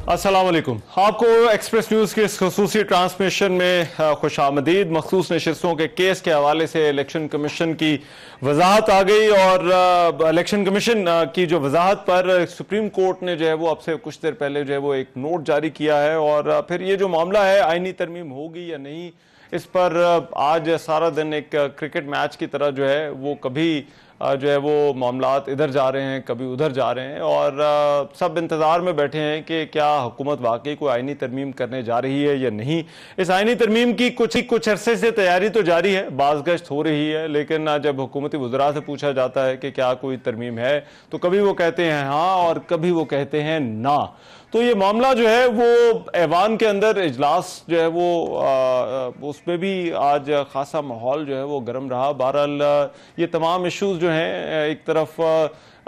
अस्सलाम वालेकुम। आपको एक्सप्रेस न्यूज़ के इस खसूसी ट्रांसमिशन में खुशामदीद। मखसूस नशिस्तों के केस के हवाले से इलेक्शन कमीशन की वजाहत आ गई और इलेक्शन कमीशन की जो वजाहत पर सुप्रीम कोर्ट ने जो है वो अब से कुछ देर पहले जो है वो एक नोट जारी किया है और फिर ये जो मामला है आईनी तरमीम होगी या नहीं, इस पर आज सारा दिन एक क्रिकेट मैच की तरह जो है वो कभी जो है वो मामलात इधर जा रहे हैं, कभी उधर जा रहे हैं और सब इंतज़ार में बैठे हैं कि क्या हुकूमत वाकई कोई आईनी तरमीम करने जा रही है या नहीं। इस आईनी तरमीम की कुछ अरसे से तैयारी तो जारी है, बाज़गश्त हो रही है, लेकिन जब हुकूमती वज़रा से पूछा जाता है कि क्या कोई तरमीम है तो कभी वो कहते हैं हाँ और कभी वो कहते हैं ना। तो ये मामला जो है वो ऐवान के अंदर इजलास जो है वो उसमें भी आज खासा माहौल जो है वो गर्म रहा। बहरहाल ये तमाम इश्यूज जो हैं, एक तरफ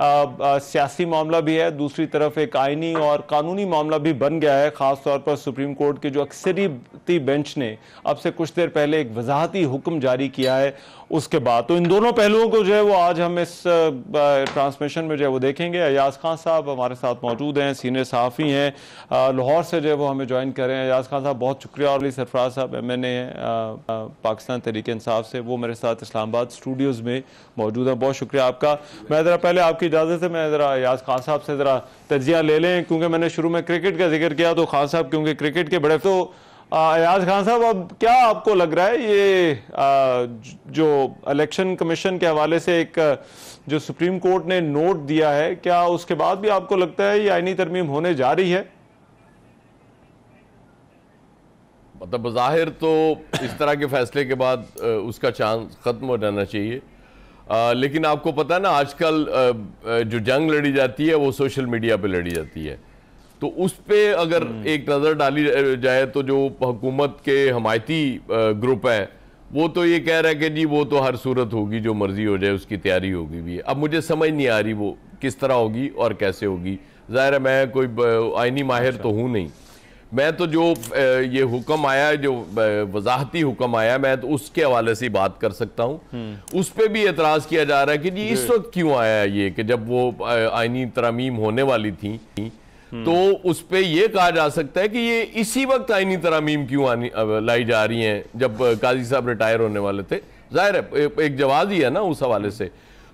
सियासी मामला भी है, दूसरी तरफ एक आईनी और कानूनी मामला भी बन गया है, ख़ास तौर पर सुप्रीम कोर्ट के जो अक्सरियती बेंच ने अब से कुछ देर पहले एक वजाहती हुक्म जारी किया है उसके बाद। तो इन दोनों पहलुओं को जो है वो आज हम इस ट्रांसमिशन में जो है वो देखेंगे। अयाज खान साहब हमारे साथ मौजूद हैं, सीनियर सहाफ़ी हैं, लाहौर से जो है वो हमें ज्वाइन कर रहे हैं। अयाज खान साहब बहुत शुक्रिया। और सरफराज साहब MNA पाकिस्तान तहरीक इंसाफ से, वो मेरे साथ इस्लामाबाद स्टूडियोज़ में मौजूद है, बहुत शुक्रिया आपका। मैं ज़रा पहले आपकी इजाज़त है मैं ज़रा अयाज खान साहब से ज़रा तजिया ले लें, क्योंकि मैंने शुरू में क्रिकेट का जिक्र किया तो खान साहब क्योंकि क्रिकेट के बड़े। तो अयाज खान साहब, अब क्या आपको लग रहा है ये जो इलेक्शन कमीशन के हवाले से एक जो सुप्रीम कोर्ट ने नोट दिया है, क्या उसके बाद भी आपको लगता है ये आईनी तरमीम होने जा रही है? मतलब बज़ाहिर तो इस तरह के फैसले के बाद उसका चांस ख़त्म हो जाना चाहिए, लेकिन आपको पता है ना आजकल जो जंग लड़ी जाती है वो सोशल मीडिया पे लड़ी जाती है। तो उस पे अगर एक नज़र डाली जाए तो जो हुकूमत के हमायती ग्रुप है वो तो ये कह रहा है कि जी वो तो हर सूरत होगी, जो मर्जी हो जाए उसकी तैयारी होगी भी। अब मुझे समझ नहीं आ रही वो किस तरह होगी और कैसे होगी। ज़ाहिर है मैं कोई आईनी माहिर तो हूँ नहीं, मैं तो जो ये हुक्म आया, जो वजाहती हुक्म आया, मैं तो उसके हवाले से बात कर सकता हूँ। उस पर भी एतराज़ किया जा रहा है कि जी इस वक्त क्यों आया ये, कि जब वो आईनी तरमीम होने वाली थी तो उस पर यह कहा जा सकता है कि ये इसी वक्त आईनी तरमीम क्यों लाई जा रही हैं जब काजी साहब रिटायर होने वाले थे। जाहिर है एक जवाब ही है ना उस हवाले से।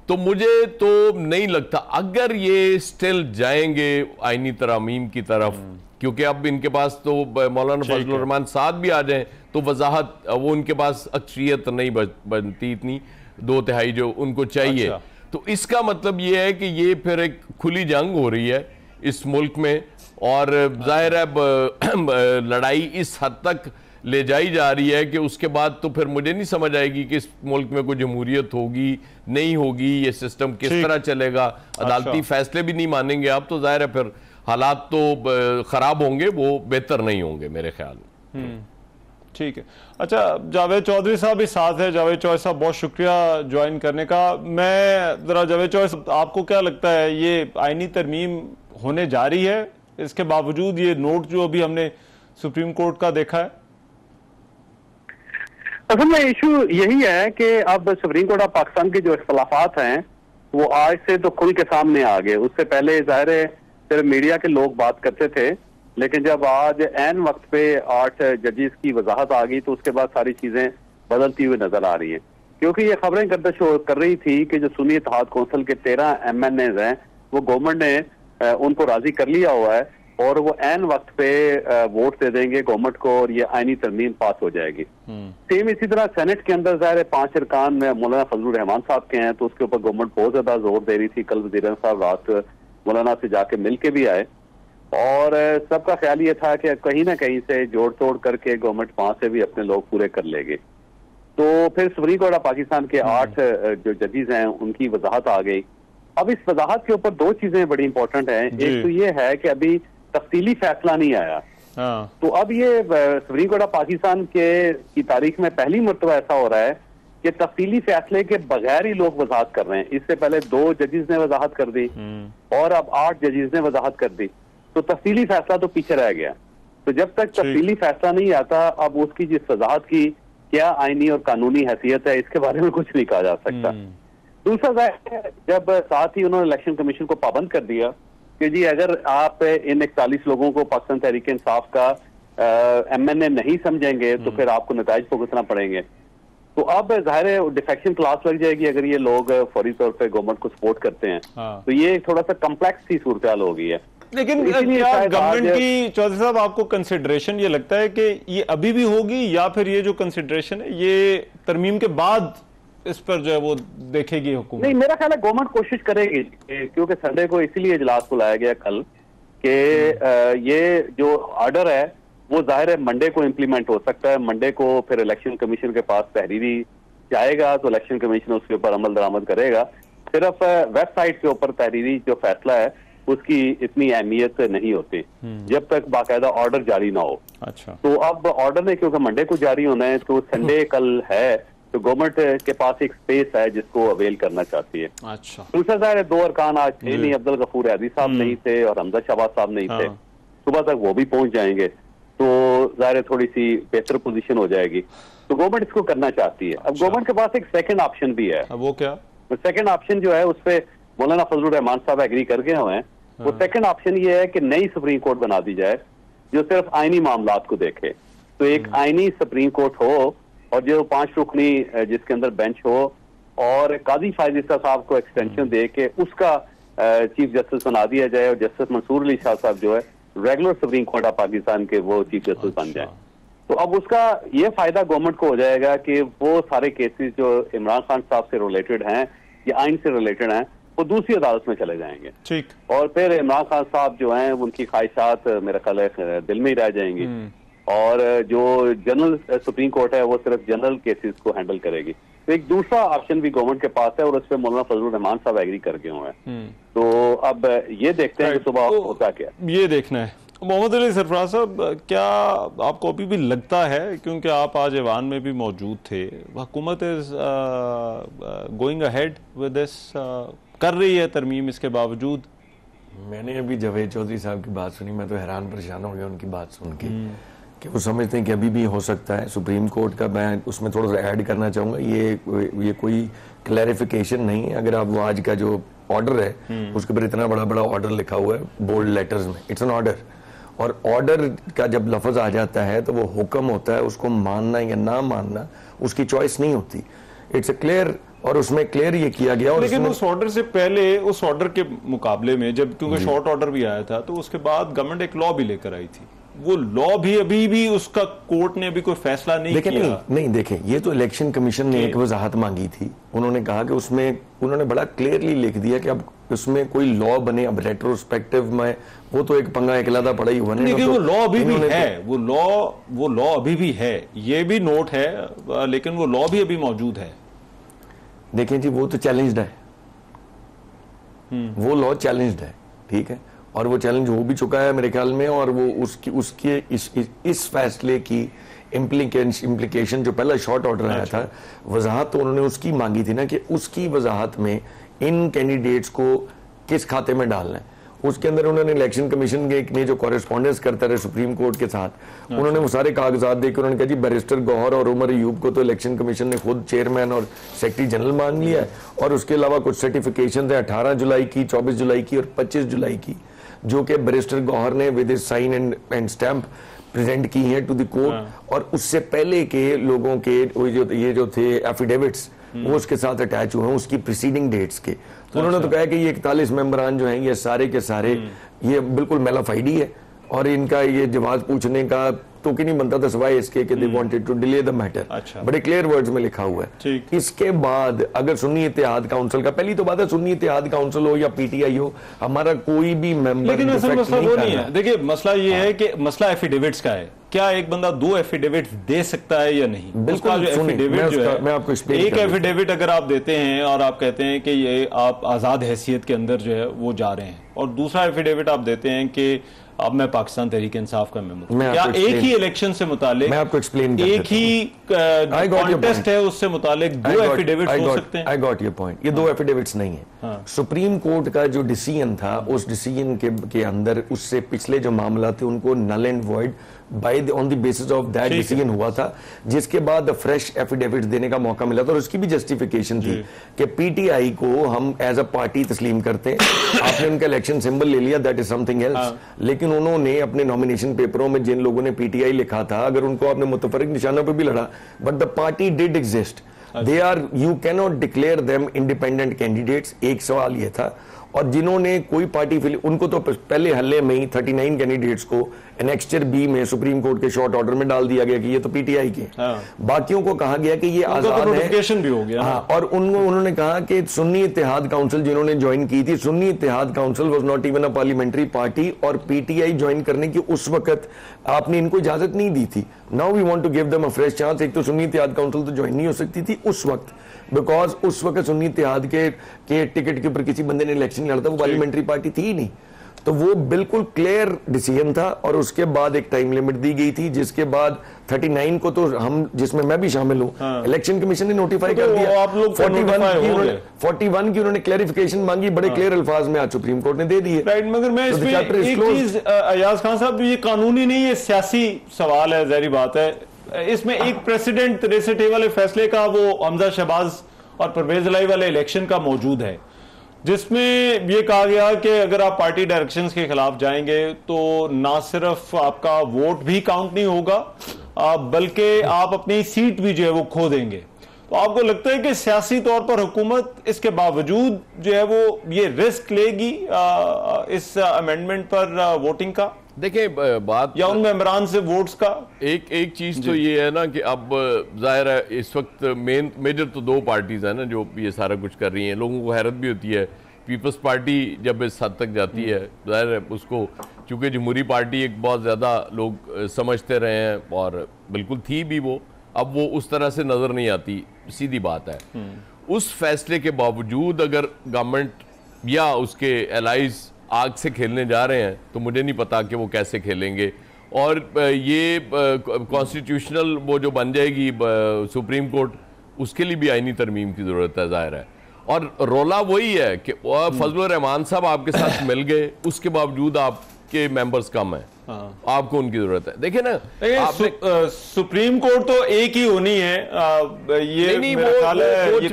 तो मुझे तो नहीं लगता अगर ये स्टिल जाएंगे आईनी तरमीम की तरफ, क्योंकि अब इनके पास तो मौलाना फजलुर रहमान साहब भी आ जाएं तो वजाहत वो उनके पास अक्सरियत नहीं बनती इतनी, 2/3 जो उनको चाहिए। तो इसका मतलब ये है कि ये फिर एक खुली जंग हो रही है इस मुल्क में और जाहिर है लड़ाई इस हद तक ले जाई जा रही है कि उसके बाद तो फिर मुझे नहीं समझ आएगी कि इस मुल्क में कोई जमहूरियत होगी नहीं होगी, ये सिस्टम किस तरह चलेगा। अदालती फैसले भी नहीं मानेंगे आप तो जाहिर है फिर हालात तो खराब होंगे, वो बेहतर नहीं होंगे मेरे ख्याल में। ठीक है। अच्छा, जावेद चौधरी साहब भी साथ है। जावेद चौधरी साहब बहुत शुक्रिया ज्वाइन करने का। मैं जरा जावेद चौधरी, आपको क्या लगता है ये आईनी तरमीम होने जा रही है इसके बावजूद ये नोट जो अभी हमने सुप्रीम कोर्ट का देखा है? असल में इशू यही है कि अब सुप्रीम कोर्ट ऑफ पाकिस्तान के जो इख्तलाफात हैं वो आज से तो खुल के सामने आ गए। उससे पहले जाहिर है सिर्फ मीडिया के लोग बात करते थे, लेकिन जब आज ऐन वक्त पे 8 जजेस की वजाहत आ गई तो उसके बाद सारी चीजें बदलती हुई नजर आ रही हैं। क्योंकि ये खबरें गर्दिश कर रही थी कि जो सुन्नी इत्तेहाद कौंसिल के 13 MNAs हैं वो गवर्नमेंट ने उनको राजी कर लिया हुआ है और वो ऐन वक्त पे वोट दे देंगे गवर्नमेंट को और ये आईनी तरमीम पास हो जाएगी। सेम इसी तरह सेनेट के अंदर ज़ाहिर है 5 अरकान में मौलाना फजलुर रहमान साहब के हैं तो उसके ऊपर गवर्नमेंट बहुत ज्यादा जोर दे रही थी। कल वज़ीर साहब रात मौलाना से जाके मिल के भी आए और सबका ख्याल ये था कि कहीं ना कहीं से जोड़ तोड़ करके गवर्नमेंट वहां से भी अपने लोग पूरे कर लेंगे। तो फिर सुप्रीम कोर्ट ऑफ पाकिस्तान के 8 जो जजेस हैं उनकी वजाहत आ गई। अब इस वजाहत के ऊपर 2 चीजें बड़ी इंपॉर्टेंट हैं। एक तो ये है कि अभी तफसीली फैसला नहीं आया। तो अब ये सुप्रीम कोर्ट ऑफ पाकिस्तान की तारीख में पहली मरतबा ऐसा हो रहा है कि तफसीली फैसले के बगैर ही लोग वजाहत कर रहे हैं। इससे पहले 2 जजेस ने वजाहत कर दी और अब 8 जजेस ने वजाहत कर दी, तो तफसीली फैसला तो पीछे रह गया। तो जब तक तफसीली फैसला नहीं आता अब उसकी जिस वजाहत की क्या आईनी और कानूनी हैसियत है इसके बारे में कुछ नहीं कहा जा सकता। दूसरा जब साथ ही उन्होंने इलेक्शन कमीशन को पाबंद कर दिया कि जी अगर आप इन 41 लोगों को पाकिस्तान तहरीक इंसाफ का MNA नहीं समझेंगे तो फिर आपको नताइज भुगतना पड़ेंगे। तो अब जाहिर है डिफेक्शन क्लास लग जाएगी अगर ये लोग फौरी तौर पे गवर्नमेंट को सपोर्ट करते हैं। तो ये थोड़ा सा कम्प्लेक्स सी सूरत हाल हो गई है। लेकिन क्या गवर्नमेंट की, चौधरी साहब, आपको कंसिडरेशन ये लगता है कि ये अभी भी होगी, या फिर ये जो कंसिडरेशन है ये तरमीम के बाद इस पर जो है वो देखेगी हुकूमत? नहीं, मेरा ख्याल है गवर्नमेंट कोशिश करेगी, क्योंकि संडे को इसीलिए इजलास बुलाया गया कल कि ये जो ऑर्डर है वो जाहिर है मंडे को इम्प्लीमेंट हो सकता है। मंडे को फिर इलेक्शन कमीशन के पास तहरीरी जाएगा तो इलेक्शन कमीशन उसके ऊपर अमल दरामद करेगा। सिर्फ वेबसाइट के ऊपर तहरीरी जो फैसला है उसकी इतनी अहमियत नहीं होती जब तक बाकायदा ऑर्डर जारी ना हो। अच्छा, तो अब ऑर्डर ने क्योंकि मंडे को जारी होना है तो संडे कल है, तो गवर्नमेंट के पास एक स्पेस है जिसको अवेल करना चाहती है। अच्छा, दूसरा जाहिर है 2 अरकान आज थे नहीं, अब्दुल गफूर हैदी साहब नहीं थे और हमजा शहबाज साहब नहीं थे। सुबह तक वो भी पहुंच जाएंगे तो जाहिर है थोड़ी सी बेहतर पोजीशन हो जाएगी। तो गवर्नमेंट इसको करना चाहती है। अब गवर्नमेंट के पास एक सेकंड ऑप्शन भी है। अब वो क्या? सेकंड ऑप्शन जो है उस पर मौलाना फजलुर रहमान साहब एग्री कर गए हुए हैं। वो सेकंड ऑप्शन ये है कि नई सुप्रीम कोर्ट बना दी जाए जो सिर्फ आईनी मामलात को देखे। तो एक आईनी सुप्रीम कोर्ट हो और जो 5 रुकनी जिसके अंदर बेंच हो और काजी फायद ईसा साहब को एक्सटेंशन दे के उसका चीफ जस्टिस बना दिया जाए और जस्टिस मंसूर अली शाह साहब जो है regular supreme court of Pakistan के वो चीफ जस्टिस बन जाए। तो अब उसका ये फायदा गवर्नमेंट को हो जाएगा कि वो सारे केसेस जो इमरान खान साहब से रिलेटेड हैं या आइन से रिलेटेड हैं वो दूसरी अदालत में चले जाएंगे। ठीक। और फिर इमरान खान साहब जो हैं उनकी ख्वाहिशात मेरा ख्याल है दिल में ही रह जाएंगी और जो जनरल सुप्रीम कोर्ट है वो सिर्फ जनरल केसेस को हैंडल करेगी। तो एक दूसरा ऑप्शन भी गवर्नमेंट के पास है और उस पर मौलाना फजलुर रहमान साहब एग्री कर गए हुए हैं। तो अब ये देखते हैं कि सुबह होता क्या, ये देखना है। मोहम्मद अली सरफराज साहब, क्या आपको अभी भी लगता है, क्योंकि आप आज ऐवान में भी मौजूद थे, हुकूमत is going ahead with this, कर रही है तरमीम इसके बावजूद? मैंने अभी जावेद चौधरी साहब की बात सुनी, मैं तो हैरान परेशान हो गया उनकी बात सुन के कि वो समझते हैं कि अभी भी हो सकता है। सुप्रीम कोर्ट का मैं उसमें थोड़ा सा ऐड करना चाहूँगा, ये कोई क्लैरिफिकेशन नहीं है। अगर आप वो आज का जो ऑर्डर है उसके ऊपर इतना बड़ा बड़ा ऑर्डर लिखा हुआ है बोल्ड लेटर्स में, इट्स एन ऑर्डर, और ऑर्डर का जब लफ्ज आ जाता है तो वो हुक्म होता है, उसको मानना या ना मानना उसकी चॉइस नहीं होती। इट्स ए क्लियर, और उसमें क्लियर ये किया गया। और लेकिन उस ऑर्डर से पहले, उस ऑर्डर के मुकाबले में जब क्योंकि शॉर्ट ऑर्डर भी आया था तो उसके बाद गवर्नमेंट एक लॉ भी लेकर आई थी, वो लॉ भी अभी भी उसका कोर्ट ने अभी कोई फैसला नहीं किया। नहीं देखें, ये तो इलेक्शन कमीशन ने एक वजाहत मांगी थी। उन्होंने कहा कि उसमें उन्होंने बड़ा क्लियरली लिख दिया कि अब उसमें कोई लॉ बने, अब रेट्रोस्पेक्टिव में वो तो एक पंगा एकलादा पड़ा ही हुआ नहीं। लेकिन वो लॉ अभी भी है, वो लॉ अभी भी है, ये भी नोट है, लेकिन वो लॉ भी अभी मौजूद है। देखें जी, वो तो चैलेंज्ड है, वो लॉ चैलेंज्ड है, ठीक है, और वो चैलेंज हो भी चुका है मेरे ख्याल में। और वो उसके इस फैसले की इम्प्लीकेशन जो पहला शॉर्ट ऑर्डर आया था, वजाहत तो उन्होंने उसकी मांगी थी ना कि उसकी वजाहत में इन कैंडिडेट्स को किस खाते में डालना है। उसके अंदर उन्होंने इलेक्शन कमीशन ने जो कॉरेस्पॉन्डेंस करता रहे सुप्रीम कोर्ट के साथ, उन्होंने वो सारे कागजात देकर उन्होंने कहा जी बैरिस्टर गौहर और उमर अयूब को तो इलेक्शन कमीशन ने खुद चेयरमैन और सेक्रेटरी जनरल मान लिया है, और उसके अलावा कुछ सर्टिफिकेशन है 18 जुलाई की, 24 जुलाई की और 25 जुलाई की, जो कि बैरिस्टर गौहर ने with his sign and stamp present की हैं टू द कोर्ट। और उससे पहले के लोगों के ये जो थे एफिडेविट्स वो उसके साथ अटैच हुए हैं उसकी प्रीसीडिंग डेट्स के। तो उन्होंने तो कहा कि ये 41 मेंबरान जो हैं ये सारे के सारे ये बिल्कुल मेलाफाइडी है और इनका ये जवाब पूछने का तो कि नहीं बनता था सिवाय इसके कि they wanted to delay the matter. बड़े क्लियर वर्ड्स में लिखा हुआ है। इसके बाद अगर सुन्नी इत्तेहाद काउंसिल का, पहली तो बात है सुन्नी इत्तेहाद काउंसिल हो या पीटीआई हो, हमारा कोई भी मेंबर, लेकिन असल मसला वो नहीं है। देखिए मसला ये है कि मसला एफिडेविट्स का है। क्या एक बंदा 2 एफिडेविट्स दे सकता है या नहीं? बिल्कुल, एफिडेविट जो है, मैं आपको एक्सप्लेन एक एफिडेविट अगर आप देते हैं और आप कहते हैं कि ये आप आजाद हैसियत के अंदर जो है वो जा रहे हैं, और दूसरा एफिडेविट आप देते हैं कि अब मैं पाकिस्तान तहरीक इंसाफ का मेंबर, क्या एक ही इलेक्शन से मुतालिक, मैं आपको एक्सप्लेन एक ही कॉन्टेस्ट है उससे मुतालिक 2 एफिडेविट्स हो सकते हैं? I got your point. ये 2 एफिडेविट्स नहीं है। सुप्रीम कोर्ट का जो डिसीजन था उस डिसीजन के अंदर उससे पिछले जो मामला थे उनको null and void by on the basis of that decision हुआ था, जिसके बाद फ्रेश एफिडेविट देने का मौका मिला था और उसकी भी जस्टिफिकेशन थी कि पीटीआई को हम एज अ पार्टी तस्लीम करते हैं। आपने उनका इलेक्शन सिंबल ले लिया, दैट इज समथिंग एल्स, लेकिन उन्होंने अपने नॉमिनेशन पेपरों में जिन लोगों ने पीटीआई लिखा था, अगर उनको आपने मुतफरिक निशानों पर भी लड़ा, but the party did exist, they are, you cannot declare them independent candidates. एक सवाल यह था, और जिन्होंने कोई पार्टी उनको तो पहले हल्ले में ही 39 कैंडिडेट्स को एनेक्स्चर बी में सुप्रीम कोर्ट के शॉर्ट ऑर्डर में डाल दिया गया कि ये तो पीटीआई के। बाकियों को कहा गया कि ये आजाद है भी हो गया। और उन्होंने कहा कि सुन्नी इत्तेहाद काउंसिल जिन्होंने ज्वाइन की थी, Sunni Ittehad council was not even a parliamentary party, और पीटीआई ज्वाइन करने की उस वक्त आपने इनको इजाजत नहीं दी थी। Now we want to give them a fresh chance. एक तो सुन्नी इत्तेहाद काउंसिल तो ज्वाइन नहीं हो सकती थी उस वक्त, बिकॉज उस वक्त सुन्नी इत्तेहाद के टिकट के ऊपर किसी बंदे ने इलेक्शन लड़ा था, वो पार्लियामेंट्री पार्टी थी ही नहीं। तो वो बिल्कुल क्लियर डिसीजन था, और उसके बाद एक टाइम लिमिट दी गई थी, जिसके बाद 39 को तो हम, जिसमें मैं भी शामिल हूं, इलेक्शन कमीशन ने नोटिफाई कर दिया। आप लोग 41 की उन्होंने क्लैरिफिकेशन मांगी, बड़े क्लियर अल्फाज में आज सुप्रीम कोर्ट ने दे दी है। राइट, मगर मैं इसमें एक चीज, अयाज खान साहब, ये कानूनी नहीं, ये सियासी सवाल है, जाहिर बात है। इसमें एक प्रेसिडेंट रेसिटे वाले फैसले का, वो हमजा शहबाज और परवेज लाई वाले इलेक्शन का मौजूद है, जिसमें यह कहा गया कि अगर आप पार्टी डायरेक्शंस के खिलाफ जाएंगे तो ना सिर्फ आपका वोट भी काउंट नहीं होगा, बल्कि आप अपनी सीट भी जो है वो खो देंगे। तो आपको लगता है कि सियासी तौर पर हुकूमत इसके बावजूद जो है वो ये रिस्क लेगी इस अमेंडमेंट पर वोटिंग का? देखिए बात, या उन मेंबरान से वोट्स का, एक चीज तो ये है ना कि अब जाहिर है इस वक्त मेजर तो दो पार्टीज है ना जो ये सारा कुछ कर रही हैं। लोगों को हैरत भी होती है, पीपल्स पार्टी जब इस हद तक जाती है, जाहिर है उसको, चूंकि जमहूरी पार्टी एक बहुत ज्यादा लोग समझते रहे हैं और बिल्कुल थी भी वो, अब वो उस तरह से नजर नहीं आती, सीधी बात है। उस फैसले के बावजूद अगर गवर्नमेंट या उसके एलाइज आग से खेलने जा रहे हैं, तो मुझे नहीं पता कि वो कैसे खेलेंगे। और ये कॉन्स्टिट्यूशनल वो जो बन जाएगी सुप्रीम कोर्ट, उसके लिए भी आईनी तरमीम की ज़रूरत है, जाहिर है। और रोला वही है कि फजलुर रहमान साहब आपके साथ मिल गए, उसके बावजूद आपके मेंबर्स कम हैं, आपको उनकी जरूरत है। देखिए ना, सुप्रीम कोर्ट तो एक ही होनी है, ये नहीं, वो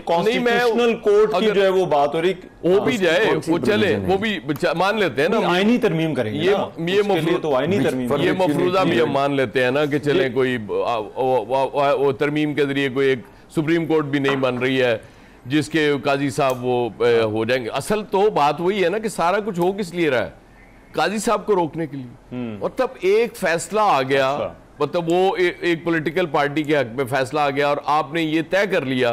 कॉन्स्टिट्यूशनल कोर्ट की जो है वो बात हो रही, वो भी जाए, वो चले, वो भी मान लेते हैं ना, आईनी तरमीम करेंगे, ये मफरूजा भी हम मान लेते हैं ना कि चले कोई तरमीम के जरिए कोई एक सुप्रीम कोर्ट भी नहीं बन रही है जिसके काजी साहब वो हो जाएंगे। असल तो बात वही है ना कि सारा कुछ हो किस लिए रहा है, काजी साहब को रोकने के लिए। और तब एक फैसला आ गया, मतलब वो एक पॉलिटिकल पार्टी के हक में फैसला आ गया, और आपने ये तय कर लिया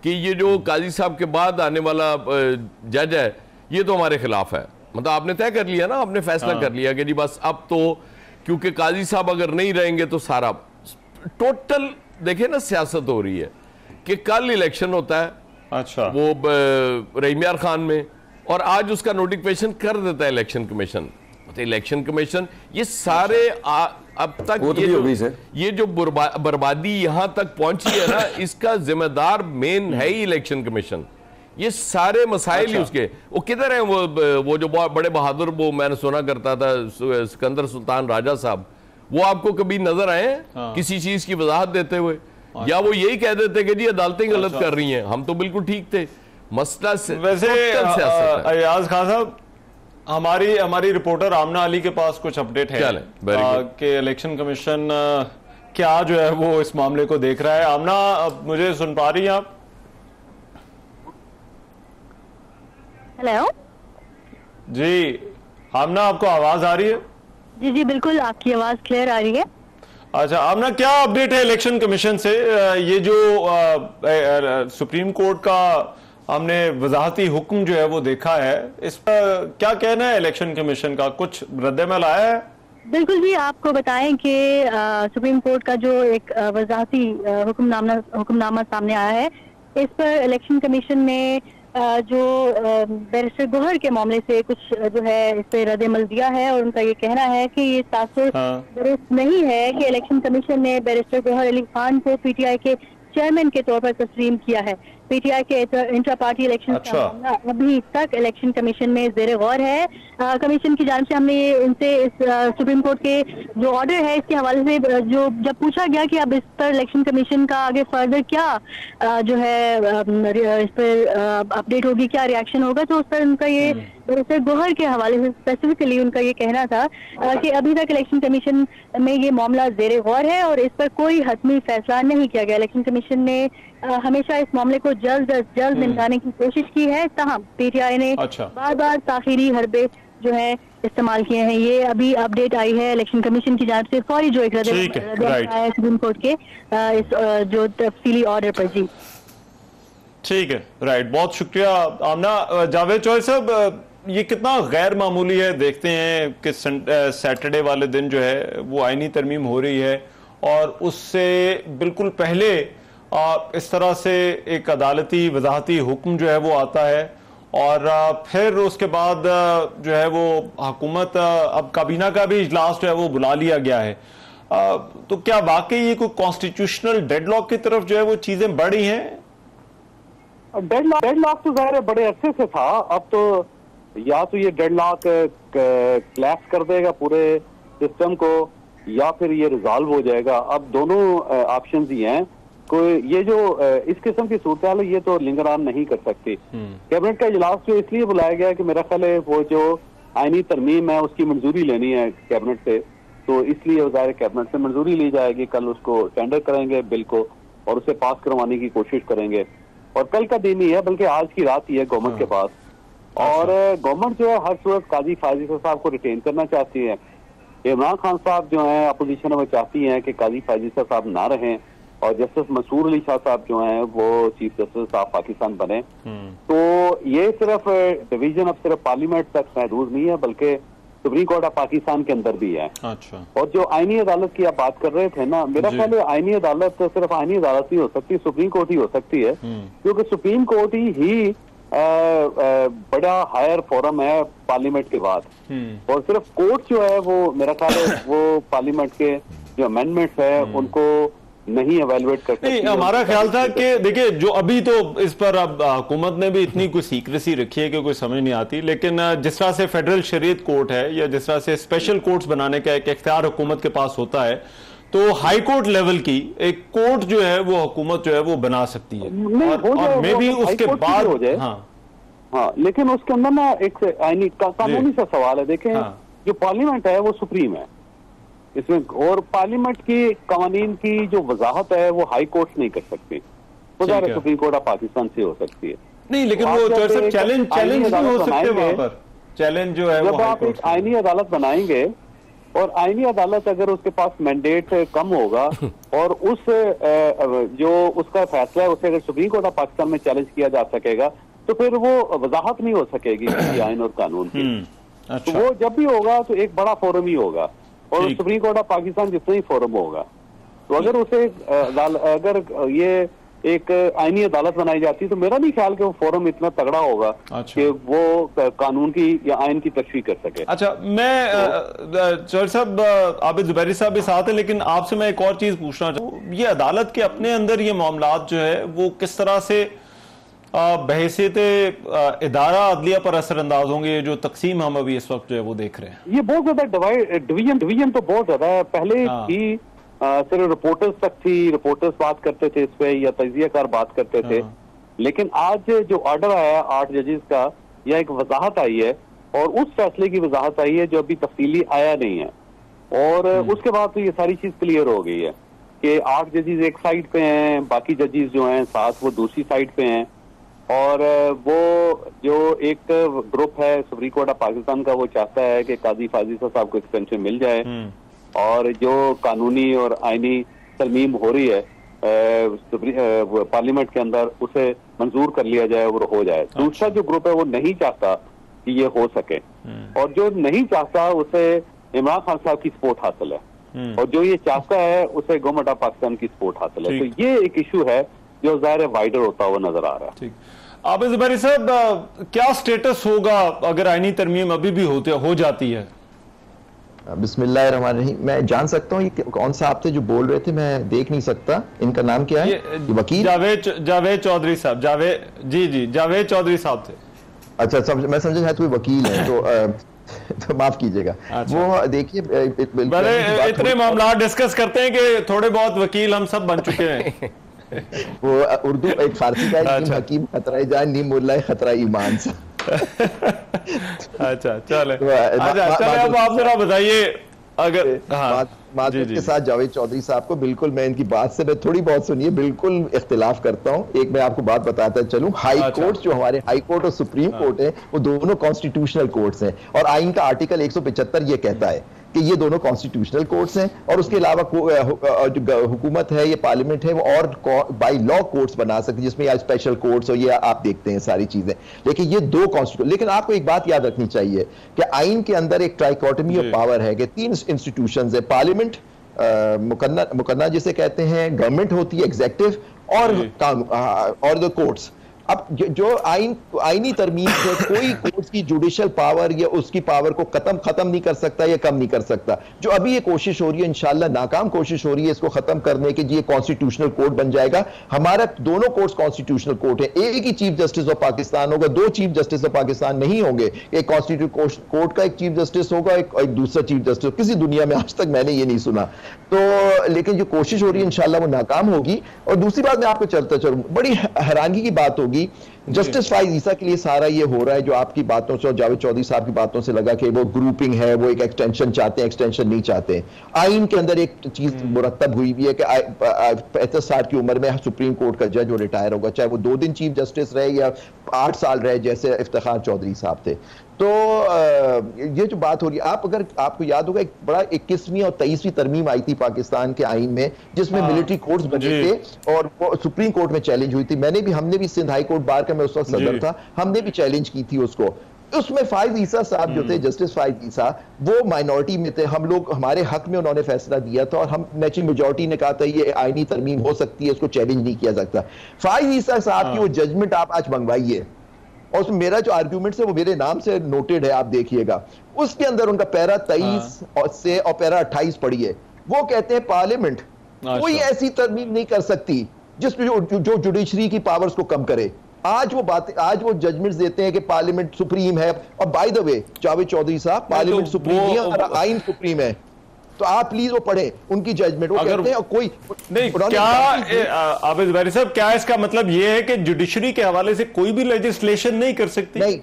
कि ये जो काजी साहब के बाद आने वाला जज है ये तो हमारे खिलाफ है। मतलब आपने तय कर लिया ना, आपने फैसला कर लिया कि जी बस अब तो, क्योंकि काजी साहब अगर नहीं रहेंगे तो सारा टोटल, देखिए ना सियासत हो रही है कि कल इलेक्शन होता है, अच्छा, वो रहीम यार खान में, और आज उसका नोटिफिकेशन कर देता है इलेक्शन कमीशन। इलेक्शन कमीशन ये सारे अब तक ये जो बर्बादी यहां तक पहुंची है ना, इसका जिम्मेदार मेन है ही इलेक्शन कमीशन। ये सारे मसाइल ही उसके, वो किधर है वो जो बड़े बहादुर, वो मैंने सुना करता था सिकंदर सुल्तान राजा साहब, वो आपको कभी नजर आए किसी चीज की वजाहत देते हुए? या वो यही कह देते कि जी अदालतें गलत कर रही हैं, हम तो बिल्कुल ठीक थे। मसला से वैसे अयाज खान साहब, हमारी रिपोर्टर आमना अली के पास कुछ अपडेट है कि इलेक्शन कमीशन क्या जो है वो इस मामले को देख रहा है। आमना, मुझे सुन पा रही हैं आप? हेलो जी आमना, आपको आवाज आ रही है? जी जी बिल्कुल, आपकी आवाज क्लियर आ रही है। अच्छा आमना, क्या अपडेट है इलेक्शन कमीशन से? ये जो सुप्रीम कोर्ट का हमने वजाहती हुक्म जो है वो देखा है, इस पर क्या कहना है इलेक्शन कमीशन का? कुछ रद्दमल आया है? बिल्कुल जी, आपको बताएं कि सुप्रीम कोर्ट का जो एक वजाहती हुक्मनामा सामने आया है, इस पर इलेक्शन कमीशन ने जो बैरिस्टर गोहर के मामले से कुछ जो है इस पे रद्दमल दिया है, और उनका ये कहना है कि ये तासुर दुरुस्त नहीं है कि इलेक्शन कमीशन ने बैरिस्टर गोहर अली खान को पीटीआई के चेयरमैन के तौर पर तस्लीम किया है। पीटीआई के इंट्रा पार्टी इलेक्शन अच्छा। का मामला अभी तक इलेक्शन कमीशन में जेर गौर है। कमीशन की जानिब से हमने इनसे इस सुप्रीम कोर्ट के जो ऑर्डर है इसके हवाले से जो जब पूछा गया कि अब इस पर इलेक्शन कमीशन का आगे फर्दर क्या जो है इस पर अपडेट होगी, क्या रिएक्शन होगा, तो उस पर उनका ये बैरिस्टर गोहर के हवाले से स्पेसिफिकली उनका ये कहना था कि अभी तक इलेक्शन कमीशन में ये मामला जेर गौर है और इस पर कोई हतमी फैसला नहीं किया गया। इलेक्शन कमीशन ने हमेशा इस मामले को जल्द अज जल्द निपटाने की कोशिश की है, ताहम पीटीआई ने अच्छा। बार बार ताखीरी हरबे जो है इस्तेमाल किए हैं। ये अभी अपडेट आई है इलेक्शन कमीशन की जानिब से फौरी जो एक ठीक है, राइट। आया है सुप्रीम कोर्ट के इस जो तफसीली ऑर्डर पर। जी ठीक है, राइट, बहुत शुक्रिया आमना। जावेद चौधरी साहब, ये कितना गैर मामूली है, देखते हैं कि सैटरडे वाले दिन जो है वो आईनी तरमीम हो रही है और उससे बिल्कुल पहले इस तरह से एक अदालती वजाहती हुक्म जो है वो आता है और फिर उसके बाद जो है वो हुकूमत अब काबीना का भी इजलास जो है वो बुला लिया गया है। तो क्या वाकई ये कोई कॉन्स्टिट्यूशनल डेडलॉक की तरफ जो है वो चीजें बढ़ी हैं? डेडलॉक तो जाहिर है बड़े अरसे से था, अब तो या तो ये डेडलॉक क्लैश कर देगा पूरे सिस्टम को या फिर ये रिजॉल्व हो जाएगा। अब दोनों ऑप्शंस ही हैं। कोई ये जो इस किस्म की सूरत है ये तो लिंगर ऑन नहीं कर सकती। कैबिनेट का इजलास जो इसलिए बुलाया गया है कि मेरा ख्याल है वो जो आईनी तरमीम है उसकी मंजूरी लेनी है कैबिनेट से, तो इसलिए वज़ार कैबिनेट से मंजूरी ली जाएगी। कल उसको टेंडर करेंगे बिल को और उसे पास करवाने की कोशिश करेंगे और कल का दिन ही है, बल्कि आज की रात ही है गवर्नमेंट के पास। और गवर्नमेंट जो है हर सूरत काजी फाजिल साहब को रिटेन करना चाहती है। इमरान खान साहब जो हैं अपोजिशन में वो चाहती हैं कि काजी फाजिल साहब ना रहें और जस्टिस मंसूर अली शाह साहब जो हैं वो चीफ जस्टिस ऑफ पाकिस्तान बने। तो ये सिर्फ डिवीजन अब सिर्फ पार्लियामेंट तक महदूद नहीं है बल्कि सुप्रीम कोर्ट ऑफ पाकिस्तान के अंदर भी है। अच्छा। और जो आईनी अदालत की आप बात कर रहे थे ना, मेरा ख्याल है आईनी अदालत तो सिर्फ आईनी अदालत नहीं हो सकती, सुप्रीम कोर्ट ही हो सकती है, क्योंकि सुप्रीम कोर्ट ही बड़ा हायर फोरम है पार्लियामेंट के बाद। और सिर्फ कोर्ट जो है वो मेरा ख्याल है वो पार्लियामेंट के जो अमेंडमेंट्स है उनको नहीं एवेलुएट कर सकती। नहीं, हमारा ख्याल था कि देखिए जो अभी तो इस पर अब हुकूमत ने भी इतनी कोई सीक्रेसी रखी है कि कोई समझ नहीं आती, लेकिन जिस तरह से फेडरल शरीयत कोर्ट है या जिस तरह से स्पेशल कोर्ट्स बनाने का एक इख्तियार हुकूमत के पास होता है, तो हाई कोर्ट लेवल की एक कोर्ट जो है वो हुकूमत जो है वो बना सकती है और मे भी उसके बाद हो जाए। हाँ, लेकिन उसके अंदर ना एक आईनी कानूनी सा सवाल है। देखें जो पार्लियामेंट है वो सुप्रीम है इसमें, और पार्लियामेंट की कवानीन की जो वजाहत है वो हाई कोर्ट नहीं कर सकती, तो सुप्रीम कोर्ट ऑफ पाकिस्तान से हो सकती है। नहीं, लेकिन वो चैलेंज नहीं हो सकते वहां पर। चैलेंज जो है जब आप एक आईनी अदालत बनाएंगे और आईनी अदालत अगर उसके पास मैंडेट कम होगा और उस जो उसका फैसला है उसे अगर सुप्रीम कोर्ट ऑफ पाकिस्तान में चैलेंज किया जा सकेगा तो फिर वो वजाहत नहीं हो सकेगी किसी आइन और कानून की। अच्छा। तो वो जब भी होगा तो एक बड़ा फोरम ही होगा और सुप्रीम कोर्ट ऑफ पाकिस्तान जितना ही फोरम होगा। तो अगर उसे अगर ये एक आईनी अदालत बनाई जाती तो मेरा नहीं ख्याल कि वो फोरम इतना तगड़ा होगा कि वो कानून की या आइन की तशरीह कर सके। अच्छा, मैं चौधरी साहब आबिद जुबैरी साहब भी साथ है, लेकिन आपसे मैं एक और चीज पूछना चाहूँ। ये अदालत के अपने अंदर ये मामलात जो है वो किस तरह से बहैसियत इदारा अदलिया पर असरअंदाज होंगे? जो तकसीम हम अभी इस वक्त जो है वो देख रहे हैं, ये बहुत ज्यादा डिवीजन तो बहुत ज्यादा है। पहले थी सिर्फ रिपोर्टर्स तक थी, रिपोर्टर्स बात करते थे इस पे या तजियाकार बात करते थे, लेकिन आज जो ऑर्डर आया 8 जजेस का, यह एक वजाहत आई है और उस फैसले की वजाहत आई है जो अभी तफसीली आया नहीं है। और उसके बाद तो ये सारी चीज क्लियर हो गई है कि 8 जजेस एक साइड पे हैं, बाकी जजेस जो हैं 7 वो दूसरी साइड पे हैं। और वो जो एक ग्रुप है सुप्रीम कोर्ट ऑफ पाकिस्तान का वो चाहता है कि काजी फाजिल साहब को एक्सटेंशन मिल जाए और जो कानूनी और आईनी तरमीम हो रही है पार्लियामेंट के अंदर उसे मंजूर कर लिया जाए और हो जाए। दूसरा जो ग्रुप है वो नहीं चाहता कि ये हो सके और जो नहीं चाहता उसे इमरान खान साहब की सपोर्ट हासिल है और जो ये चाहता है उसे गवर्नमेंट ऑफ पाकिस्तान की सपोर्ट हासिल है। तो ये एक इशू है जो ज़ाहिर वाइडर होता हुआ नजर आ रहा है। ठीक, आबिद जुबैरी साहब क्या स्टेटस होगा अगर आईनी तरमीम अभी भी हो जाती है? बिस्मिल्लाहिर्रहमानिर्रहीम। मैं जान सकता हूँ ये कौन सा आप थे जो बोल रहे थे? मैं देख नहीं सकता, इनका नाम क्या है? ये वकील जावेद चौधरी साहब। जावेद चौधरी साहब थे। अच्छा, मैं समझा शायद कोई वकील है, तो माफ कीजिएगा। अच्छा। वो देखिए इतने मामला डिस्कस करते हैं कि थोड़े बहुत वकील हम सब बन चुके हैं। वो उर्दू एक फारसी का है, नीम हकीम खतरा जान, नीम मुल्ला खतरा ईमान से। अच्छा चले, अब आप जरा बताइए। अगर माजरत के साथ जावेद चौधरी साहब को बिल्कुल, मैं इनकी बात से मैं थोड़ी बहुत सुनिए बिल्कुल इख्तिलाफ करता हूँ। एक मैं आपको बात बताता चलूं, हाई कोर्ट जो हमारे हाई कोर्ट और सुप्रीम कोर्ट है वो दोनों कॉन्स्टिट्यूशनल कोर्ट्स हैं, और आइन का आर्टिकल 175 ये कहता है कि ये दोनों कॉन्स्टिट्यूशनल कोर्ट्स हैं, और उसके अलावा जो हुकूमत है, ये पार्लियामेंट है, वो और बाई लॉ कोर्ट्स बना सकती है जिसमें या स्पेशल कोर्ट्स हो, ये आप देखते हैं सारी चीजें। लेकिन ये दो कॉन्स्टिट्यूशन, लेकिन आपको एक बात याद रखनी चाहिए कि आइन के अंदर एक ट्राइकोटमी ऑफ पावर है कि 3 इंस्टीट्यूशंस है, पार्लियामेंट, मुकन्ना जिसे कहते हैं, गवर्नमेंट होती है एग्जीक्यूटिव, और द कोर्ट्स। अब जो आईनी तरमीम से कोई कोर्ट की जुडिशियल पावर या उसकी पावर को खत्म नहीं कर सकता या कम नहीं कर सकता। जो अभी ये कोशिश हो रही है, इंशाल्लाह नाकाम कोशिश हो रही है इसको खत्म करने की, ये कॉन्स्टिट्यूशनल कोर्ट बन जाएगा। हमारा दोनों कोर्ट्स कॉन्स्टिट्यूशनल कोर्ट है, एक ही चीफ जस्टिस ऑफ पाकिस्तान होगा, 2 चीफ जस्टिस ऑफ पाकिस्तान नहीं होंगे। एक कॉन्स्टिट्यूशनल कोर्ट का एक चीफ जस्टिस होगा, एक दूसरा चीफ जस्टिस, किसी दुनिया में आज तक मैंने ये नहीं सुना। तो लेकिन जो कोशिश हो रही है इंशाल्लाह वो नाकाम होगी। और दूसरी बात मैं आपको चलता चलूं, बड़ी हैरानगी की बात होगी, जस्टिस फाइज ईसा के लिए सारा ये हो रहा है जो आपकी बातों से और जावेद चौधरी साहब की बातों से लगा कि वो ग्रुपिंग है, वो एक एक्सटेंशन चाहते हैं, एक्सटेंशन नहीं चाहते। आइन के अंदर एक चीज मुरतब हुई हुई है कि 65 साल की उम्र में सुप्रीम कोर्ट का जज वो रिटायर होगा, चाहे वो 2 दिन चीफ जस्टिस रहे या 8 साल रहे, जैसे इफ्तिखार चौधरी साहब थे। तो ये जो बात हो रही है, अगर आपको याद होगा, एक बड़ा 21वीं और 23वीं तरमीम आई थी पाकिस्तान के आइन में जिसमें मिलिट्री कोर्ट्स बने थे और वो सुप्रीम कोर्ट में चैलेंज हुई थी। हमने भी सिंध हाई कोर्ट बार का, मैं उस वक्त सदर था, हमने भी चैलेंज की थी उसको। उसमें फाइज ईसा साहब जो थे, जस्टिस फाइज ईसा, वो माइनॉरिटी में थे। हम लोग, हमारे हक में उन्होंने फैसला दिया था और हम मैचिंग मेजॉरिटी ने कहा था ये आईनी तरमीम हो सकती है, इसको चैलेंज नहीं किया सकता। फाइज ईसा साहब की वो जजमेंट आप आज मंगवाइए, और उसमें मेरा जो आर्ग्यूमेंट है वो मेरे नाम से नोटेड है, आप देखिएगा। उसके अंदर उनका पैरा 23 से और पैरा 28 पढ़िए। वो कहते हैं पार्लियामेंट कोई ऐसी तरमीम नहीं कर सकती जिसमें जो जुडिशरी की पावर्स को कम करे। आज वो जजमेंट्स देते हैं कि पार्लियामेंट सुप्रीम है, और by the way Javed Chaudhry साहब, पार्लियामेंट सुप्रीम नहीं है, आइन सुप्रीम है। तो आप प्लीज वो पढ़ें उनकी जजमेंट। वो कहते हैं कोई नहीं, क्या आबिद ज़ुबैरी साहब, क्या इसका मतलब ये है कि जुडिशरी के हवाले से कोई भी लेजिस्लेशन नहीं कर सकती? नहीं,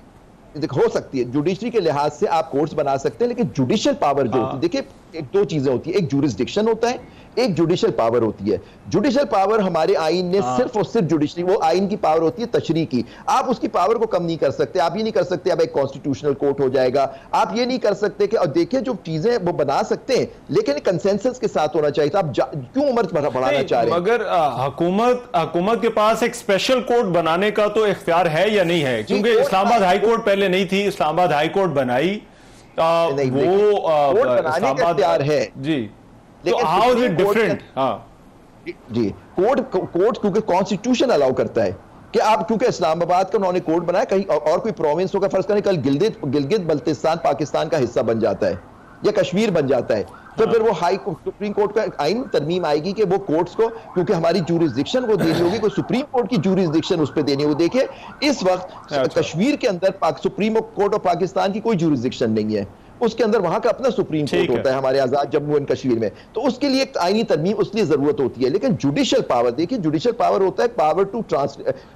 हो सकती है जुडिशरी के लिहाज से आप कोर्ट्स बना सकते हैं, लेकिन जुडिशियल पावर जो होती है, देखिए एक 2 चीजें होती है, एक जुरिस्डिक्शन होता है, एक जुडिशियल पावर होती है। जुडिशियल पावर हमारे आइन ने सिर्फ और सिर्फ जुडिशरी, वो आइन की पावर होती है तशरीह की, आप उसकी पावर को कम नहीं कर सकते। आप ये नहीं कर सकते अब एक कॉन्स्टिट्यूशनल कोर्ट हो जाएगा, आप ये नहीं कर सकते कि, और देखिए जो चीजें वो बना सकते हैं लेकिन कंसेंसस के साथ होना चाहिए था। आप क्यों उम्र बढ़ाना चाह रहे हैं? मगर हुकूमत के पास एक स्पेशल कोर्ट बनाने का तो इख्तियार है या नहीं है? क्योंकि इस्लामाबाद हाई कोर्ट पहले नहीं थी, इस्लामाबाद हाई कोर्ट बनाई, वो बनाने का इख्तियार है जी। तो हाउ इज इट डिफरेंट? जी, कोर्ट क्योंकि कॉन्स्टिट्यूशन अलाउ करता है कि आप, क्योंकि इस्लामाबाद का उन्होंने कोर्ट बनाया, कहीं और कोई प्रोविंस होगा, फर्ज करें कल गिलगित बल्तिस्तान पाकिस्तान का हिस्सा बन जाता है या कश्मीर बन जाता है, तो फिर वो सुप्रीम कोर्ट का आइन तरमीम आएगी कि वो कोर्ट्स को, क्योंकि हमारी जूरिसडिक्शन को देनी होगी, कोई सुप्रीम कोर्ट की जूरिसडिक्शन उस पर देनी होगी। देखिए इस वक्त कश्मीर के अंदर सुप्रीम कोर्ट ऑफ पाकिस्तान की कोई जूरिसडिक्शन नहीं है, उसके अंदर वहां का अपना सुप्रीम कोर्ट होता है हमारे आजाद जम्मू एंड कश्मीर में। तो उसके लिए एक आईनी तरमीम उसलिए जरूरत होती है। लेकिन जुडिशियल पावर, देखिए जुडिशियल पावर होता है पावर टू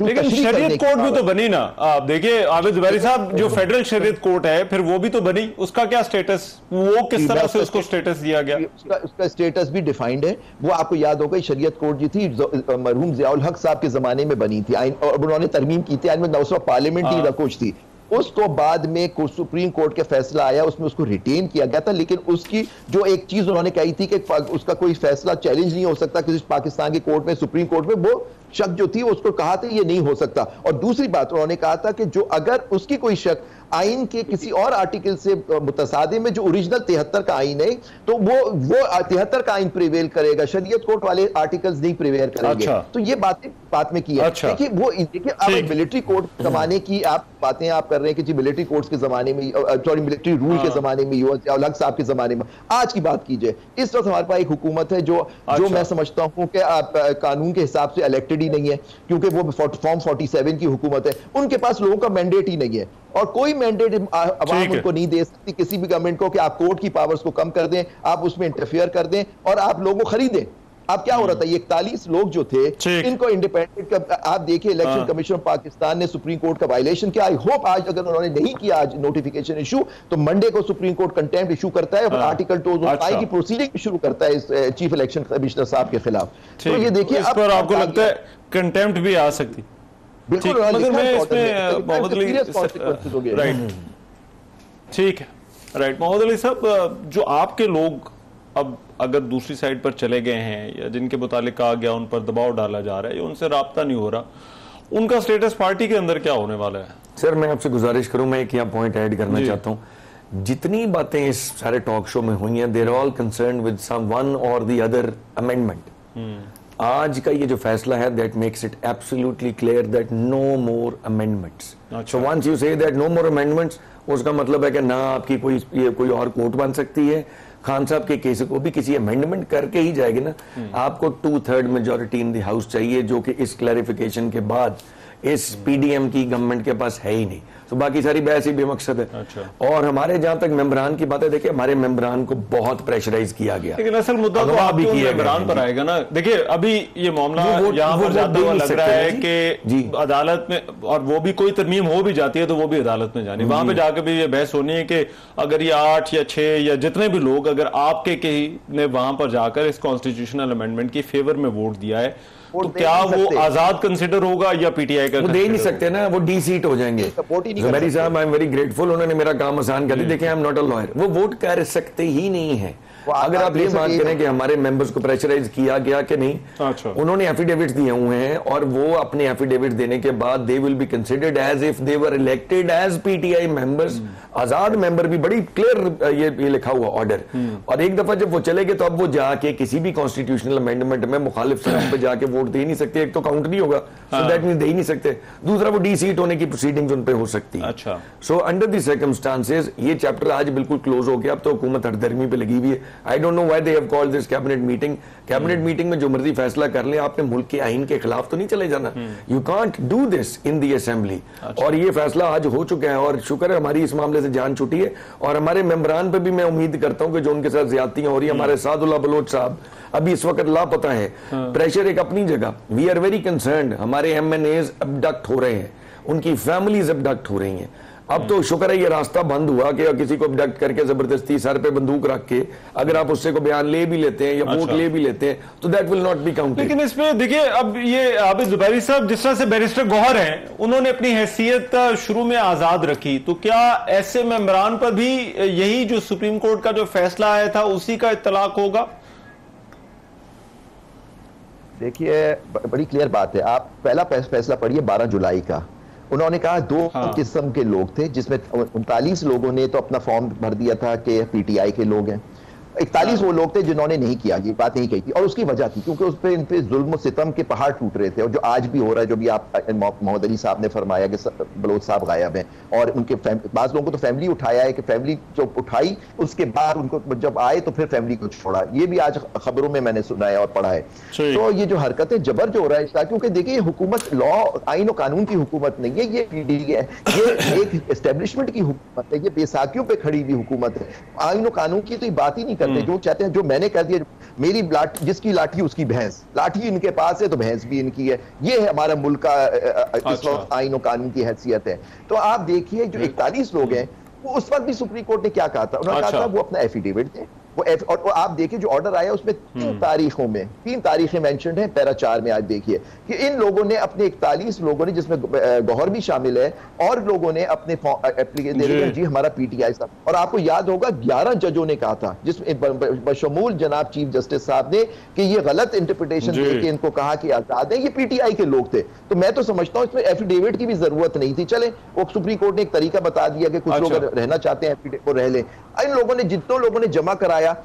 लेकिन शरीयत कोर्ट भी तो बनी ना। आप देखिए आबिद ज़ुबैरी साहब, जो फेडरल शरीयत कोर्ट है फिर वो भी तो बनी, उसका क्या स्टेटस, वो किस तरह से उसको स्टेटस दिया गया? उसका स्टेटस भी डिफाइंड है। वो आपको याद होगा शरीयत कोर्ट जो थी मरहूम ज़ियाउल हक साहब के जमाने में बनी थी आइन, और उन्होंने तरमीम की थी आइन में, उस वक्त पार्लियामेंट ही कुछ थी। उसको बाद में सुप्रीम कोर्ट का फैसला आया, उसमें उसको रिटेन किया गया था, लेकिन उसकी जो एक चीज उन्होंने कही थी कि उसका कोई फैसला चैलेंज नहीं हो सकता किसी पाकिस्तान की कोर्ट में, सुप्रीम कोर्ट में, वो शक जो थी उसको कहा था ये नहीं हो सकता। और दूसरी बात उन्होंने कहा था कि जो अगर उसकी कोई शक आइन के किसी और आर्टिकल से मुतसादे में जो ओरिजिनल 73 का आइन है तो वो 73 का आइन प्रिवेल करेगा, शरीयत कोर्ट वाले आर्टिकल्स नहीं प्रिवेल करेंगे। अच्छा। तो ये बात में की है। अच्छा। देखिए वो देखिए आप मिलिट्री कोर्ट जमाने की आप बातें आप कर रहे हैं कि जी मिलिट्री कोर्ट्स के जमाने में, सॉरी मिलिट्री रूल के जमाने में, अलग साहब के जमाने में, आज की बात कीजिए। इस वक्त हमारे पास एक हुकूमत है जो मैं समझता हूं कि आप कानून के हिसाब से इलेक्टेड ही नहीं है, क्योंकि वो फॉर्म 47 की हुकूमत है। उनके पास लोगों का मैंडेट ही नहीं है और कोई मैंडेट अवाम उनको नहीं दे सकती किसी भी गवर्नमेंट को कि आप कोर्ट की पावर्स को कम कर दें, आप उसमें इंटरफेयर कर दें और आप लोगों को खरीदें। अब क्या हो रहा था, ये 41 लोग जो थे इनको इंडिपेंडेंट, आप देखिए इलेक्शन कमीशन पाकिस्तान ने सुप्रीम कोर्ट का वायलेशन किया। आई होप आज अगर उन्होंने नहीं किया आज नोटिफिकेशन इशू, तो मंडे को सुप्रीम कोर्ट कंटेम्प्ट इशू करता है और आर्टिकल 205 की प्रोसीडिंग शुरू करता है इस चीफ इलेक्शन कमिश्नर साहब के खिलाफ। तो ये देखिए इस पर आपको लगता है कंटेम्प्ट भी आ सकती? बिल्कुल, मगर मैं इसमें मोहम्मद अली, राइट, ठीक है, राइट। मोहम्मद अली साहब, जो आपके लोग अब अगर दूसरी साइड पर चले गए हैं या जिनके मुतालिक कहा गया उन पर दबाव डाला जा रहा है, उनसे राब्ता नहीं हो रहा, उनका स्टेटस पार्टी के अंदर क्या होने वाला है? सर मैं आपसे गुजारिश करूं, मैं एक यहाँ पॉइंट ऐड करना चाहता हूं। जितनी बातें इस सारे टॉक शो में हुई हैं, there are all concerned with some one or the other amendment. आज का ये जो फैसला है that makes it absolutely clear that no more amendments. So once you say that no more amendments, उसका मतलब है कि ना आपकी कोई और कोर्ट बन सकती है। खान साहब के केस को भी किसी अमेंडमेंट करके ही जाएगी ना। आपको 2/3 मेजॉरिटी इन द हाउस चाहिए, जो कि इस क्लैरिफिकेशन के बाद इस पीडीएम की गवर्नमेंट के पास है ही नहीं। तो बाकी सारी बहस ही बेमकसद है। अच्छा। और हमारे जहां तक मेंबरान की बात है, देखिए हमारे मेंबरान को बहुत प्रेशराइज किया गया, लेकिन असल मुद्दा तो आपके मेंबरान पर आएगा ना। देखिए अभी ये मामला यहाँ पर जाता हुआ लग रहा है कि अदालत में, और वो भी कोई तरमीम हो भी जाती है तो वो भी अदालत में जानी, वहां पे जाकर भी ये बहस होनी है कि अगर ये 8 या 6 या जितने भी लोग, अगर आपके किसी ने वहां पर जाकर इस कॉन्स्टिट्यूशनल अमेंडमेंट की फेवर में वोट दिया है, तो क्या वो आजाद कंसिडर होगा या पीटीआई का? वो दे ही नहीं सकते ना, वो डी सीट हो जाएंगे। जुबैरी साहब, आई एम वेरी ग्रेटफुल, उन्होंने मेरा काम आसान कर दिया। देखिए I am not a lawyer, वो वोट कर सकते ही नहीं है। अगर आप ये बात करें कि हमारे मेंबर्स को प्रेशराइज किया गया कि नहीं, अच्छा। उन्होंने एफिडेविट दिए हुए हैं और वो अपने एफिडेविट देने के बाद they will be considered as if they were elected as PTI members. आजाद मेंबर भी बड़ी क्लियर ये लिखा हुआ ऑर्डर। और एक दफा जब वो चले गए तो अब वो जाके किसी भी कॉन्स्टिट्यूशनल अमेंडमेंट में मुखालिफ सलाम पे जाके वोट दे नहीं सकते। एक तो काउंट नहीं होगा, सो दैट मींस दे ही नहीं सकते। दूसरा वो डी सीट होने की प्रोसीडिंग्स उन पे हो सकती है। अच्छा। सो अंडर द सर्कमस्टांसेस ये चैप्टर आज बिल्कुल क्लोज हो गया। अब तो हुकूमत हरदर्मी पे लगी हुई है। I don't know why they have called this cabinet meeting. Cabinet meeting में जो मर्जी फैसला कर ले, आपने मुल्क के आईन के खिलाफ तो नहीं चले जाना। You can't do this in the assembly. और ये फैसला आज हो चुका है और शुक्र है हमारी इस मामले से जान छुटी है। और हमारे मेंबरान पे भी मैं उम्मीद करता हूं कि जो उनके साथ ज्यादतियां हो रही है, हमारे सादुल्लाह बलोच साहब अभी इस वक्त लापता है। प्रेशर एक अपनी जगह, वी आर वेरी कंसर्न्ड। हमारे एमएनएज अबडक्ट हो रहे हैं, उनकी फैमिलीज अबडक्ट हो रही हैं। अब तो शुक्र है ये रास्ता बंद हुआ कि किसी को अबडक्ट करके जबरदस्ती सर पे बंदूक रख के अगर आप उससे को बयान ले भी लेते हैं या वोट ले भी लेते हैं तो that will not be counted. लेकिन इसमें देखिए, अब ये आबिद जुबैरी साहब जिस तरह से बैरिस्टर गौहर हैं, उन्होंने अपनी हैसियत शुरू में आजाद रखी, तो क्या ऐसे मेंबरान पर भी यही जो सुप्रीम कोर्ट का जो फैसला आया था उसी का इत्तलाक होगा? देखिए बड़ी क्लियर बात है। आप पहला फैसला पढ़िए 12 जुलाई का। उन्होंने कहा दो किस्म के लोग थे, जिसमें 39 लोगों ने तो अपना फॉर्म भर दिया था कि पीटीआई के लोग हैं। 41 वो लोग थे जिन्होंने नहीं किया, ये बात नहीं कही थी। और उसकी वजह थी क्योंकि उस पर इन पे जुल्म सितम के पहाड़ टूट रहे थे। और जो आज भी हो रहा है, जो भी आप मोहम्मद अली साहब ने फरमाया कि बलोच साहब गायब हैं और उनके बाज लोगों को तो फैमिली उठाया है कि फैमिली जो उठाई उसके बाद उनको जब आए तो फिर फैमिली को छोड़ा। ये भी आज खबरों में मैंने सुना है और पढ़ा है। तो ये जो हरकतें जबर जो हो रहा है इसका, क्योंकि देखिए हुकूमत लॉ आइन और कानून की हुकूमत नहीं है, ये पीडीए है, ये एक एस्टेब्लिशमेंट की हुकूमत है, ये बेसाखियों पे खड़ी हुई हुकूमत है। आइन और कानून की तो बात ही नहीं करते। जो चाहते हैं, जो मैंने कर दिया, मेरी लाठी जिसकी लाठी उसकी भैंस, लाठी इनके पास है तो भैंस भी इनकी है। ये है हमारा मुल्क का इस वक्त आइन और कानून की हैसियत है। तो आप देखिए जो 41 लोग हैं, वो उस वक्त भी सुप्रीम कोर्ट ने क्या कहा था, उन्होंने कहा था वो अपना एफिडेविट दें, और आप देखिए जो ऑर्डर आया उसमें 3 तारीखें मेंशन्ड हैं पैरा 4 में। आज देखिए कि इन लोगों ने अपने 41 लोगों ने, जिसमें गौहर भी शामिल है, और लोगों ने अपने एप्लीकेशन दे रहे हैं जी हमारा पीटीआई साहब। और आपको याद होगा 11 जजों ने कहा था, जिसमें बशमूल जनाब चीफ जस्टिस साहब ने, कि ये गलत इंटरप्रिटेशन दे के इनको कहा कि आजाद है, ये पीटीआई के लोग थे। तो मैं तो समझता हूं इसमें एफिडेविट की भी जरूरत नहीं थी। चले वो सुप्रीम कोर्ट ने एक तरीका बता दिया कि कुछ लोग रहना चाहते हैं वो रह लें। इन लोगों ने, जितने लोगों ने जमा कराया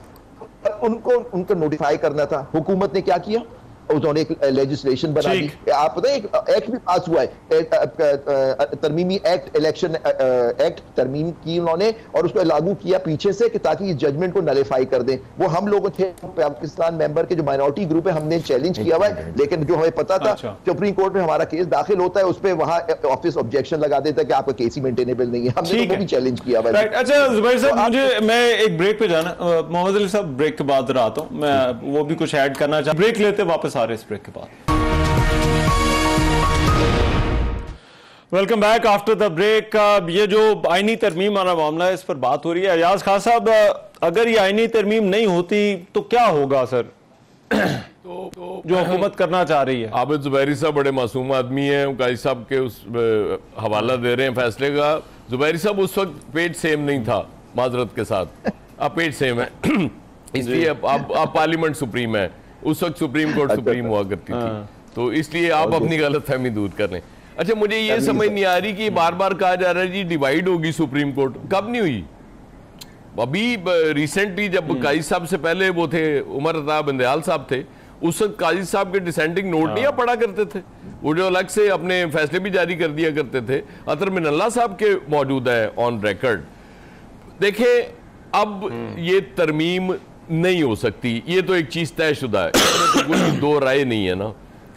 उनको नोटिफाई करना था। हुकूमत ने क्या किया, उन्होंने एक लेजिस्लेशन बना दी। आप पता है एक एक्ट भी पास हुआ है, तरमीमी एक्ट, इलेक्शन एक्ट तरमीम की उन्होंने, और उसको लागू किया पीछे से कि ताकि इस जजमेंट को नलीफाई कर दें। वो हम लोग थे पाकिस्तान मेंबर के जो माइनॉरिटी ग्रुप है, हमने चैलेंज किया हुआ है, लेकिन जो हमें पता था सुप्रीम कोर्ट में हमारा केस दाखिल होता है उस पर वहां ऑफिस ऑब्जेक्शन लगा देता है कि आपका केस ही मेंटेनेबल नहीं है। हमने तो वो भी चैलेंज किया हुआ है। अच्छा जुबैर साहब, मुझे मैं एक ब्रेक पे जाना, मोहम्मद अली साहब ब्रेक के बाद आता हूं, मैं वो भी कुछ ऐड करना चाहता, ब्रेक लेते वापस आ रहे इस ब्रेक के बाद। Welcome back after the break. ये जो आईनी तरमीम वाला मामला है, इस पर बात हो रही है। अयाज खान साहब, अगर ये आईनी तरमीम नहीं होती तो क्या होगा सर? जो हुकूमत करना चाह रही है। आबिद जुबैरी साहब बड़े मासूम आदमी हैं, काजी साहब के उस हवाला दे रहे हैं फैसले का। जुबैरी साहब उस वक्त पेट सेम नहीं था, माजरत के साथ, अब पेट सेम है इसलिए आप पार्लियामेंट सुप्रीम है, उस वक्त सुप्रीम कोर्ट सुप्रीम हुआ करती थी, तो इसलिए आप अपनी गलतफहमी दूर कर लें। अच्छा, मुझे ये समझ नहीं आ रही कि बार बार कहा जा रहा है जी डिवाइड होगी सुप्रीम कोर्ट, कब नहीं हुई? अभी रिसेंटली जब काजी साहब से पहले वो थे उमर अता बंदयाल साहब थे, उस वक्त काजी साहब के डिसेंडिंग नोट नहीं आप पढ़ा करते थे, वो जो अलग से अपने फैसले भी जारी कर दिया करते थे। अतर मिनल्ला साहब के मौजूद है ऑन रिकॉर्ड। देखिए, अब ये तरमीम नहीं हो सकती, ये तो एक चीज तयशुदा है, तो कोई दो राय नहीं है ना,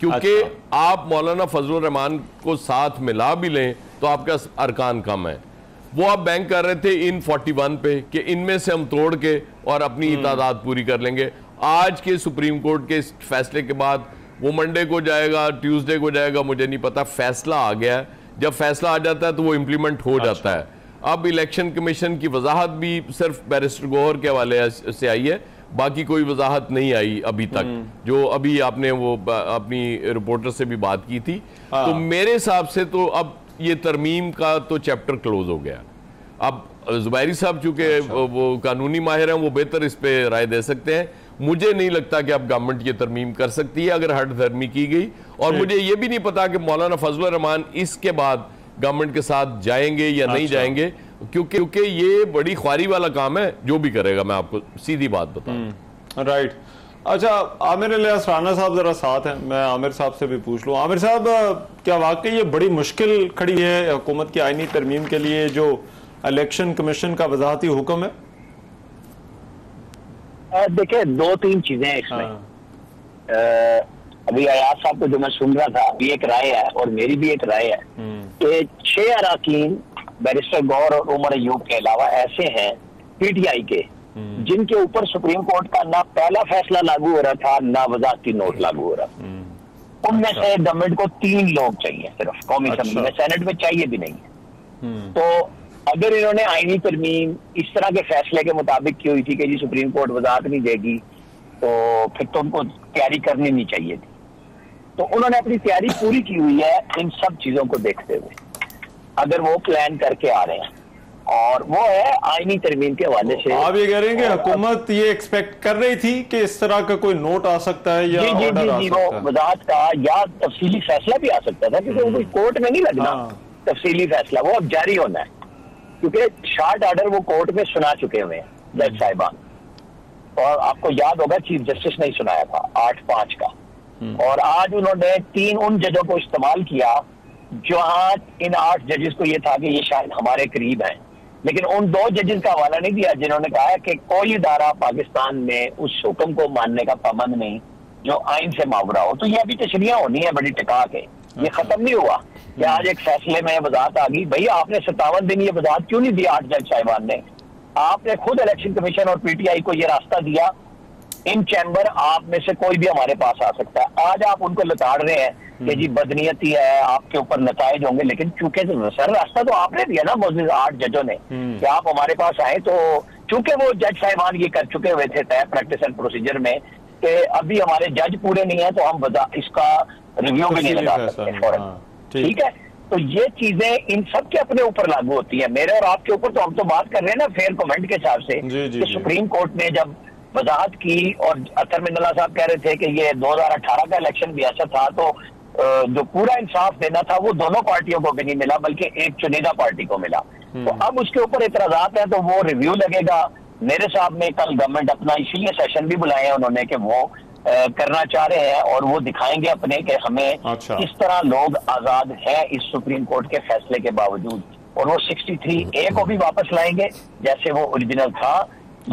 क्योंकि आप मौलाना फजलुर रहमान को साथ मिला भी लें तो आपका अरकान कम है। वो आप बैंक कर रहे थे इन 41 पे कि इनमें से हम तोड़ के और अपनी तादाद पूरी कर लेंगे। आज के सुप्रीम कोर्ट के इस फैसले के बाद वो मंडे को जाएगा, ट्यूसडे को जाएगा, मुझे नहीं पता, फैसला आ गया है। जब फैसला आ जाता है तो वो इम्प्लीमेंट हो जाता है। अब इलेक्शन कमीशन की वजाहत भी सिर्फ बैरिस्टर गौहर के हवाले से आई है, बाकी कोई वजाहत नहीं आई अभी तक। जो अभी आपने वो अपनी रिपोर्टर से भी बात की थी, तो मेरे हिसाब से तो अब ये तरमीम का तो चैप्टर क्लोज हो गया। अब जुबैरी साहब चूंकि वो कानूनी माहिर हैं, वो बेहतर इस पे राय दे सकते हैं। मुझे नहीं लगता कि अब गवर्नमेंट ये तरमीम कर सकती है अगर हट धर्मी की गई, और मुझे ये भी नहीं पता कि मौलाना फजलुर रहमान इसके बाद गवर्नमेंट के साथ जाएंगे या नहीं जाएंगे, क्योंकि ये बड़ी ख्वारी वाला काम है जो भी करेगा। मैं आपको सीधी बात बताऊं। राइट। अच्छा, आमिर इलियास राना साहब जरा साथ हैं, मैं आमिर साहब से भी पूछ लूं। आमिर साहब, क्या वाकई ये बड़ी मुश्किल खड़ी है हुकूमत की आईनी तरमीम के लिए जो इलेक्शन कमीशन का वजाहती हुक्म है? देखिए, 2-3 चीजें हैं इसमें। अभी अयाज साहब को जो मैं सुन रहा था, अभी एक राय है और मेरी भी एक राय है कि 6 अराकीन बैरिस्टर गौर और उमर अयूब के अलावा ऐसे हैं पीटीआई के जिनके ऊपर सुप्रीम कोर्ट का ना पहला फैसला लागू हो रहा था, ना वजाहती नोट लागू हो रहा था। उनमें से गवर्नमेंट को 3 लोग चाहिए सिर्फ कौमी असेंबली में, सेनेट में चाहिए भी नहीं है। तो अगर इन्होंने आईनी तरमीम इस तरह के फैसले के मुताबिक की हुई थी कि जी सुप्रीम कोर्ट वजाहत नहीं देगी, तो फिर तो उनको तैयारी करनी नहीं चाहिए थी। तो उन्होंने अपनी तैयारी पूरी की हुई है इन सब चीजों को देखते हुए, अगर वो प्लान करके आ रहे हैं, और वो है आईनी तरमीम के हवाले से। आप ये कह रहे हैं कि हुकूमत ये एक्सपेक्ट कर रही थी कि इस तरह का कोई नोट आ सकता है या ऑर्डर आ सकता है? वो वजाहत का या तफसीली फैसला भी आ सकता था, क्योंकि वो कोर्ट में नहीं लगना तफसीली फैसला, वो अब जारी होना है, क्योंकि शार्ट ऑर्डर वो कोर्ट में सुना चुके हुए हैं जज साहिबान। और आपको याद होगा चीफ जस्टिस ने सुनाया था 8/5 का, और आज उन्होंने 3 उन जजों को इस्तेमाल किया जो आज इन 8 जजेस को ये था कि ये शायद हमारे करीब हैं, लेकिन उन 2 जजेस का हवाला नहीं दिया जिन्होंने कहा कि कोई इदारा पाकिस्तान में उस हुक्म को मानने का पाबंद नहीं जो आइन से मावरा हो। तो ये अभी तशरीह होनी है बड़ी टिका के, ये खत्म नहीं हुआ कि आज एक फैसले में वजाहत आ गई। भैया, आपने 57 दिन ये वजाहत क्यों नहीं दिया 8 जज साहिबान ने? आपने खुद इलेक्शन कमीशन और पीटीआई को ये रास्ता दिया, इन चैम्बर आप में से कोई भी हमारे पास आ सकता है। आज आप उनको लताड़ रहे हैं कि जी बदनीयती है, आपके ऊपर नताइज होंगे, लेकिन चूंकि सर रास्ता तो आपने दिया ना मौजूद 8 जजों ने कि आप हमारे पास आए तो चूंकि वो जज साहिबान ये कर चुके हुए थे तय प्रैक्टिस एंड प्रोसीजर में कि अभी हमारे जज पूरे नहीं है तो हम इसका रिव्यू भी नहीं लगा सकते फौरन, ठीक है। तो ये चीजें इन सब के अपने ऊपर लागू होती है, मेरे और आपके ऊपर। तो हम तो बात कर रहे हैं ना फेयर कमेंट के हिसाब से कि सुप्रीम कोर्ट ने जब वजाहत की और अतर मिन्नल्ला साहब कह रहे थे कि ये 2018 का इलेक्शन भी ऐसा था, तो जो पूरा इंसाफ देना था वो दोनों पार्टियों को भी नहीं मिला बल्कि एक चुनिंदा पार्टी को मिला। तो अब उसके ऊपर इतराजात हैं, तो वो रिव्यू लगेगा। मेरे साहब ने कल गवर्नमेंट अपना इसीलिए सेशन भी बुलाए हैं उन्होंने कि वो करना चाह रहे हैं और वो दिखाएंगे अपने कि हमें किस तरह लोग आजाद हैं इस सुप्रीम कोर्ट के फैसले के बावजूद, और वो 63A को भी वापस लाएंगे जैसे वो ओरिजिनल था।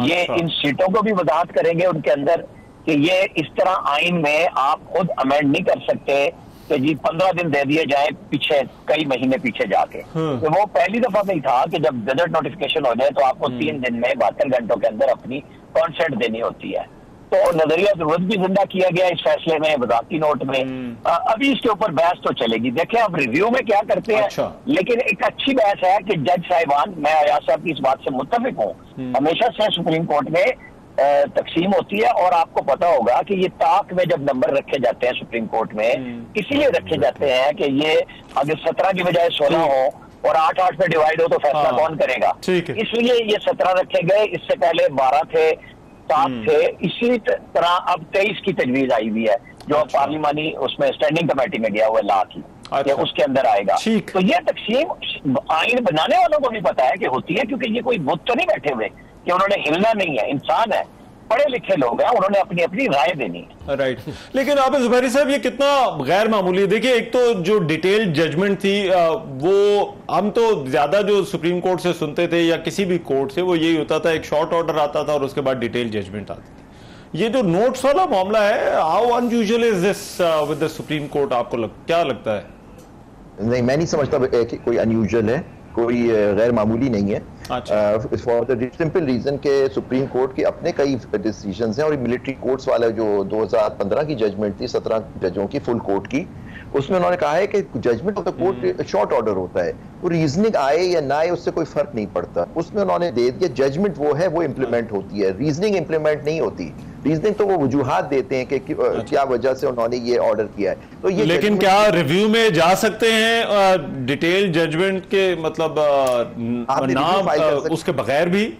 ये इन सीटों को भी वजाहत करेंगे उनके अंदर कि ये इस तरह आइन में आप खुद अमेंड नहीं कर सकते कि जी 15 दिन दे दिए जाए पीछे, कई महीने पीछे जाके। तो वो पहली दफा नहीं था कि जब गजट नोटिफिकेशन हो जाए तो आपको 3 दिन में 72 घंटों के अंदर अपनी कॉन्सेंट देनी होती है। तो नजरिया जरूरत भी जिंदा किया गया इस फैसले में, वजाती नोट में। अभी इसके ऊपर बहस तो चलेगी, देखें अब रिव्यू में क्या करते हैं। लेकिन एक अच्छी बहस है कि जज साहिबान, मैं अयाज साहब की इस बात से मुत्तफिक हूँ, हमेशा से सुप्रीम कोर्ट में तकसीम होती है। और आपको पता होगा कि ये ताक में जब नंबर रखे जाते हैं सुप्रीम कोर्ट में इसीलिए रखे जाते हैं कि ये अगर 17 की बजाय 16 हो और 8-8 पे डिवाइड हो तो फैसला कौन करेगा, इसलिए ये 17 रखे गए। इससे पहले 12 थे, 7 थे। इसी तरह अब 23 की तजवीज आई हुई है जो पार्लिमानी उसमें स्टैंडिंग कमेटी में गया हुआ है ला की, उसके अंदर आएगा। तो ये तकसीम आइन बनाने वालों को भी पता है कि होती है, क्योंकि ये कोई बुत तो नहीं बैठे हुए कि उन्होंने हिलना नहीं है, इंसान है, पढ़े लिखे लोग हैं, उन्होंने अपनी अपनी राय देनी है। राइट। लेकिन आप जुबैरी साहब ये कितना गैर मामूली है। देखिए एक तो जो डिटेल्ड जजमेंट थी वो हम तो ज्यादा जो सुप्रीम कोर्ट से सुनते थे या किसी भी कोर्ट से वो यही होता था, एक शॉर्ट ऑर्डर आता था और उसके बाद डिटेल्ड जजमेंट आती थी। ये जो नोट्स वाला मामला है, how unusual is this with the supreme court, आपको क्या लगता है? नहीं, मैं नहीं समझता कि कोई अनयूजुअल है, कोई गैर मामूली नहीं है। फॉर द सिंपल रीजन के सुप्रीम कोर्ट के अपने कई डिसीजंस हैं और मिलिट्री कोर्ट्स वाला जो 2015 की जजमेंट थी 17 जजों की फुल कोर्ट की, उसमें उन्होंने कहा है कि judgement of the court short order होता है, वो रीजनिंग आए या ना आए उससे कोई फर्क नहीं पड़ता। उसमें उन्होंने दे दिया जजमेंट वो है, वो इम्प्लीमेंट होती है, रीजनिंग इम्प्लीमेंट नहीं होती। रीजनिंग तो वो वजूहात देते हैं कि क्या वजह से उन्होंने ये ऑर्डर किया है। तो ये लेकिन क्या रिव्यू में जा सकते हैं डिटेल जजमेंट के, मतलब नाम उसके बगैर भी?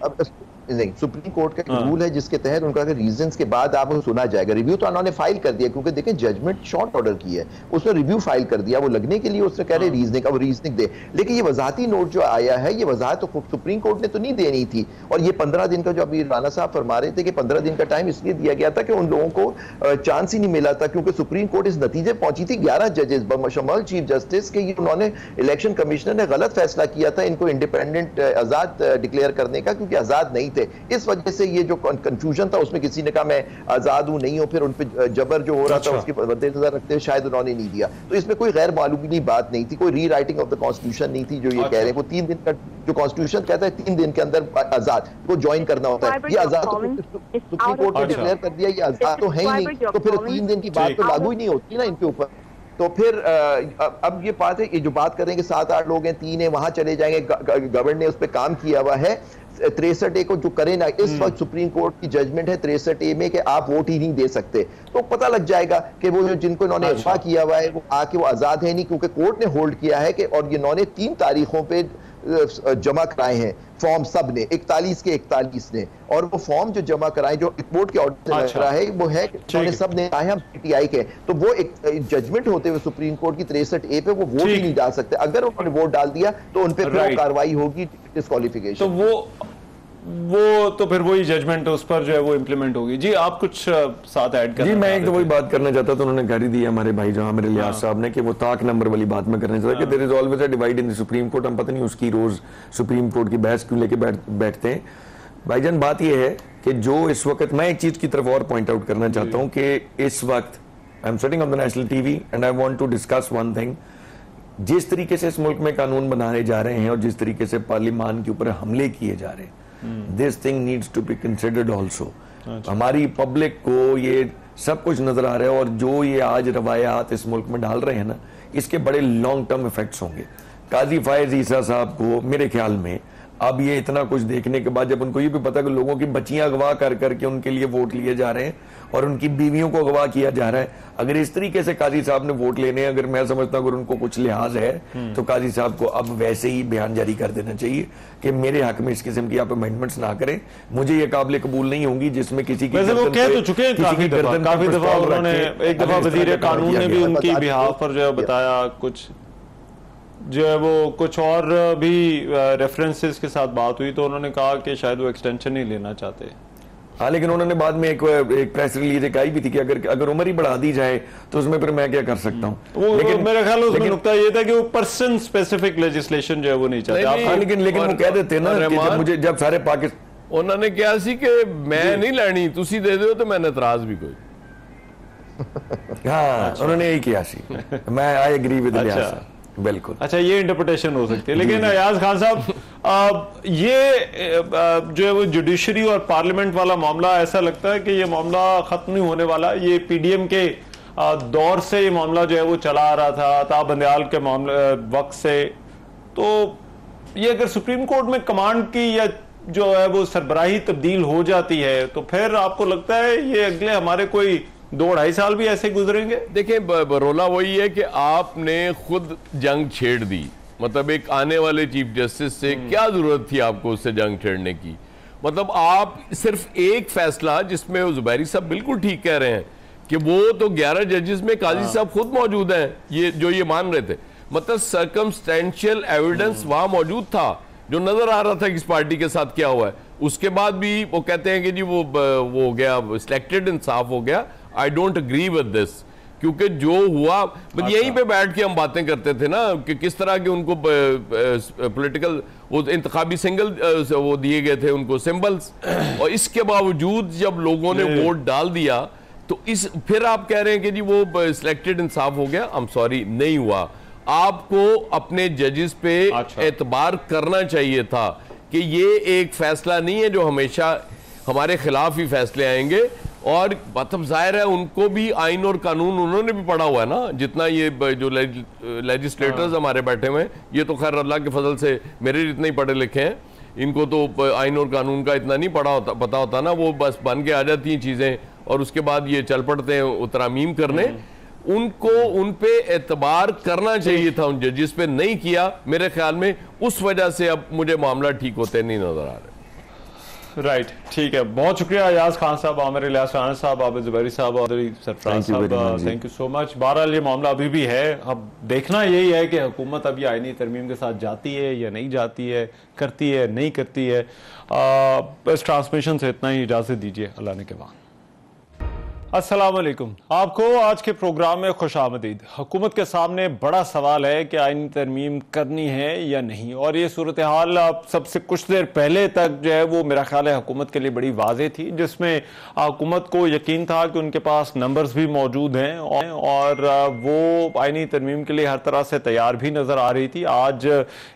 नहीं, सुप्रीम कोर्ट का रूल है जिसके तहत उनका रीजंस के बाद आपको सुना जाएगा। रिव्यू तो उन्होंने फाइल कर दिया क्योंकि देखें जजमेंट शॉर्ट ऑर्डर की है, उसने रिव्यू फाइल कर दिया, वो लगने के लिए उसने कह रहे रीजनिंग, अब रीजनिंग दे। लेकिन ये वजाहती नोट जो आया है, ये वजाहत तो सुप्रीम कोर्ट ने तो नहीं देनी थी। और ये 15 दिन का जो अभी राना साहब फरमा रहे थे कि 15 दिन का टाइम इसलिए दिया गया था कि उन लोगों को चांस ही नहीं मिला था, क्योंकि सुप्रीम कोर्ट इस नतीजे पहुंची थी 11 जजेस बशमूल चीफ जस्टिस के, ये उन्होंने इलेक्शन कमिश्नर ने गलत फैसला किया था इनको इंडिपेंडेंट आजाद डिक्लेयर करने का, क्योंकि आजाद नहीं थे। इस वजह से ये जो कंफ्यूजन था उसमें किसी ने कहा मैं आजाद हूं नहीं हूं, फिर उन पे जबर जो हो रहा था उसकी मद्देनजर रखते हुए शायद उन्होंने नहीं दिया। तो इसमें कोई गैर मालूमी बात नहीं थी, कोई री राइटिंग ऑफ द कॉन्स्टिट्यूशन नहीं थी जो ये कह रहे हैं। वो 3 दिन का जो कॉन्स्टिट्यूशन कहता है 3 दिन के अंदर आजाद को ज्वाइन करना होता है। ये आजाद तो सुप्रीम कोर्ट ने डिक्लेयर कर दिया, ये आजाद तो है ही नहीं, तो फिर 3 दिन की बात तो लागू ही नहीं होती ना इनके ऊपर। तो फिर अब ये बात है, ये जो बात करेंगे 7-8 लोग हैं, 3 है, वहां चले जाएंगे, गवर्नमेंट ने उस पर काम किया हुआ है। 63A को जो करें ना, इस वक्त सुप्रीम कोर्ट की जजमेंट है 63A में कि आप वोट ही नहीं दे सकते, तो पता लग जाएगा कि वो जिनको इन्होंने अगवा किया हुआ है वो आके वो आजाद है नहीं, क्योंकि कोर्ट ने होल्ड किया है कि और इन्होंने 3 तारीखों पे जमा कराए हैं फॉर्म, सब ने 41 के 41 ने, और वो फॉर्म जो जमा कराए जो कोर्ट के ऑर्डर से लग रहा है वो है कि सब ने आए हम पीटीआई के, तो वो एक जजमेंट होते हुए सुप्रीम कोर्ट की 63A पे वो वोट ही नहीं डाल सकते। अगर उन्होंने वोट डाल दिया तो उन पे कार्रवाई होगी, डिस्क्वालिफिकेशन। तो वो तो फिर वही जजमेंट उस पर जो है वो इम्प्लीमेंट होगी। जी आप कुछ साथ ऐड कर? जी मैं एक तो वही बात करना चाहता था, उन्होंने कर ही दी हमारे भाई जहां मेरे लियाज साहब ने कि वो ताक नंबर वाली बात में करना चाहता कि there is always a divide in the supreme court. हम पता नहीं उसकी रोज सुप्रीम कोर्ट की बहस क्यों लेके बैठते हैं। भाईजान बात ये है कि जो इस वक्त, मैं एक चीज की तरफ और पॉइंट आउट करना चाहता हूं कि इस वक्त I am sitting on the national TV and I want to discuss one thing. जिस तरीके से इस मुल्क में कानून बनाए जा रहे हैं और जिस तरीके से पार्लियामान के ऊपर हमले किए जा रहे हैं, this thing needs to be considered also. हमारी पब्लिक को ये सब कुछ नजर आ रहा है और जो ये आज रवायात इस मुल्क में डाल रहे हैं ना, इसके बड़े लॉन्ग टर्म इफेक्ट्स होंगे। काजी फायज ईसा साहब को मेरे ख्याल में अब ये इतना कुछ देखने के बाद जब उनको ये भी पता कि लोगों की बच्चियां अगवा कर करके उनके लिए वोट लिए जा रहे हैं और उनकी बीवियों को अगवा किया जा रहा है, अगर इस तरीके से काजी साहब ने वोट लेने, अगर मैं समझता हूं अगर उनको कुछ लिहाज है तो काजी साहब को अब वैसे ही बयान जारी कर देना चाहिए कि मेरे हक में इस किस्म की आप अमेंडमेंट्स ना करें, मुझे ये काबिल कबूल नहीं होंगी जिसमें किसी की वैसे वो कह तो चुके हैं काफी दफा उन्होंने, एक दफा वजीर कानून ने भी उनकी बिहाफ पर जो है बताया, कुछ जो है वो कुछ और भी रेफरेंसेस के साथ बात हुई तो उन्होंने कहा कि शायद वो एक्सटेंशन ही लेना चाहते हैं। हाँ, लेकिन उन्होंने बाद में एक प्रेस रिलीज एक आई भी थी कि अगर उम्र ही बढ़ा दी जाए तो उसमें फिर मैं क्या कर सकता हूँ। लेकिन मेरे ख्याल में नुकता ये था कि वो पर्सन स्पेसिफिक लेजिस्लेशन जो है वो नहीं चाहते। लेकिन वो कह देते ना कि मुझे जब सारे पाकिस्तान उन्होंने क्या सी कि मैं नहीं लैनी, तुसी दे दो तो मैंने एतराज भी कोई। हाँ, उन्होंने यही किया सी। मैं आई एग्री विद लिहाज, बिल्कुल। अच्छा, ये इंटरप्रिटेशन हो सकती है। लेकिन अयाज खान साहब, ये जो है वो जुडिशरी और पार्लियामेंट वाला मामला, ऐसा लगता है कि ये मामला खत्म नहीं होने वाला। ये पीडीएम के दौर से ये मामला जो है वो चला आ रहा था, ताब बंदयाल के मामले वक्त से। तो ये अगर सुप्रीम कोर्ट में कमांड की या जो है वो सरबराही तब्दील हो जाती है तो फिर आपको लगता है ये अगले हमारे कोई 2-2.5 साल भी ऐसे गुजरेंगे? देखिए, रोला वही है कि आपने खुद जंग छेड़ दी। मतलब एक आने वाले चीफ जस्टिस से क्या जरूरत थी आपको उससे जंग छेड़ने की? मतलब आप सिर्फ एक फैसला, जिसमें जुबैरी साहब बिल्कुल ठीक कह रहे हैं कि वो तो 11 जजेस में काजी साहब खुद मौजूद हैं, ये जो ये मान रहे थे। मतलब सर्कमस्टेंशियल एविडेंस वहां मौजूद था जो नजर आ रहा था कि इस पार्टी के साथ क्या हुआ है। उसके बाद भी वो कहते हैं कि जी वो हो गया, सिलेक्टेड इंसाफ हो गया। I don't agree with this, क्योंकि जो हुआ यहीं पे बैठ के हम बातें करते थे ना कि किस तरह के उनको पॉलिटिकल वो इंतखाबी सिंगल वो दिए गए थे उनको सिंबल्स, और इसके बावजूद जब लोगों ने वोट डाल दिया तो फिर आप कह रहे हैं कि जी वो सिलेक्टेड इंसाफ हो गया। आई एम सॉरी, नहीं हुआ। आपको अपने जजेस पे एतबार करना चाहिए था कि ये एक फैसला नहीं है जो हमेशा हमारे खिलाफ ही फैसले आएंगे। और मतलब जाहिर है उनको भी आइन और कानून उन्होंने भी पढ़ा हुआ है ना, जितना ये जो लेजिस्लेटर्स हमारे बैठे हुए हैं, ये तो खैर अल्लाह के फजल से मेरे जितने ही पढ़े लिखे हैं, इनको तो आइन और कानून का इतना नहीं पता होता ना, वो बस बन के आ जाती हैं चीज़ें और उसके बाद ये चल पड़ते हैं तरामीम करने। उनको उन पे एतबार करना चाहिए था, उन जजेस पे नहीं किया मेरे ख्याल में। उस वजह से अब मुझे मामला ठीक होते नहीं नजर आ रहे। राइट, ठीक है, बहुत शुक्रिया अयाज खान साहब, आमिर इलियास राना साहब, आबिद जुबैरी साहब और सरफराज साहब, थैंक यू सो मच। बहरहाल ये मामला अभी भी है, अब देखना यही है कि हुकूमत अभी आईनी तरमीम के साथ जाती है या नहीं जाती है, करती है नहीं करती है। बस ट्रांसमिशन से इतना ही, इजाजत दीजिए, अल्लाह ने के बाद। अस्सलाम वालेकुम, आपको आज के प्रोग्राम में खुशामदीद। हुकूमत के सामने बड़ा सवाल है कि आईनी तरमीम करनी है या नहीं, और ये सूरत हाल अब सबसे कुछ देर पहले तक जो है वो मेरा ख्याल है हुकूमत के लिए बड़ी वाज़ेह थी, जिसमें हुकूमत को यकीन था कि उनके पास नंबर्स भी मौजूद हैं और वो आईनी तरमीम के लिए हर तरह से तैयार भी नज़र आ रही थी। आज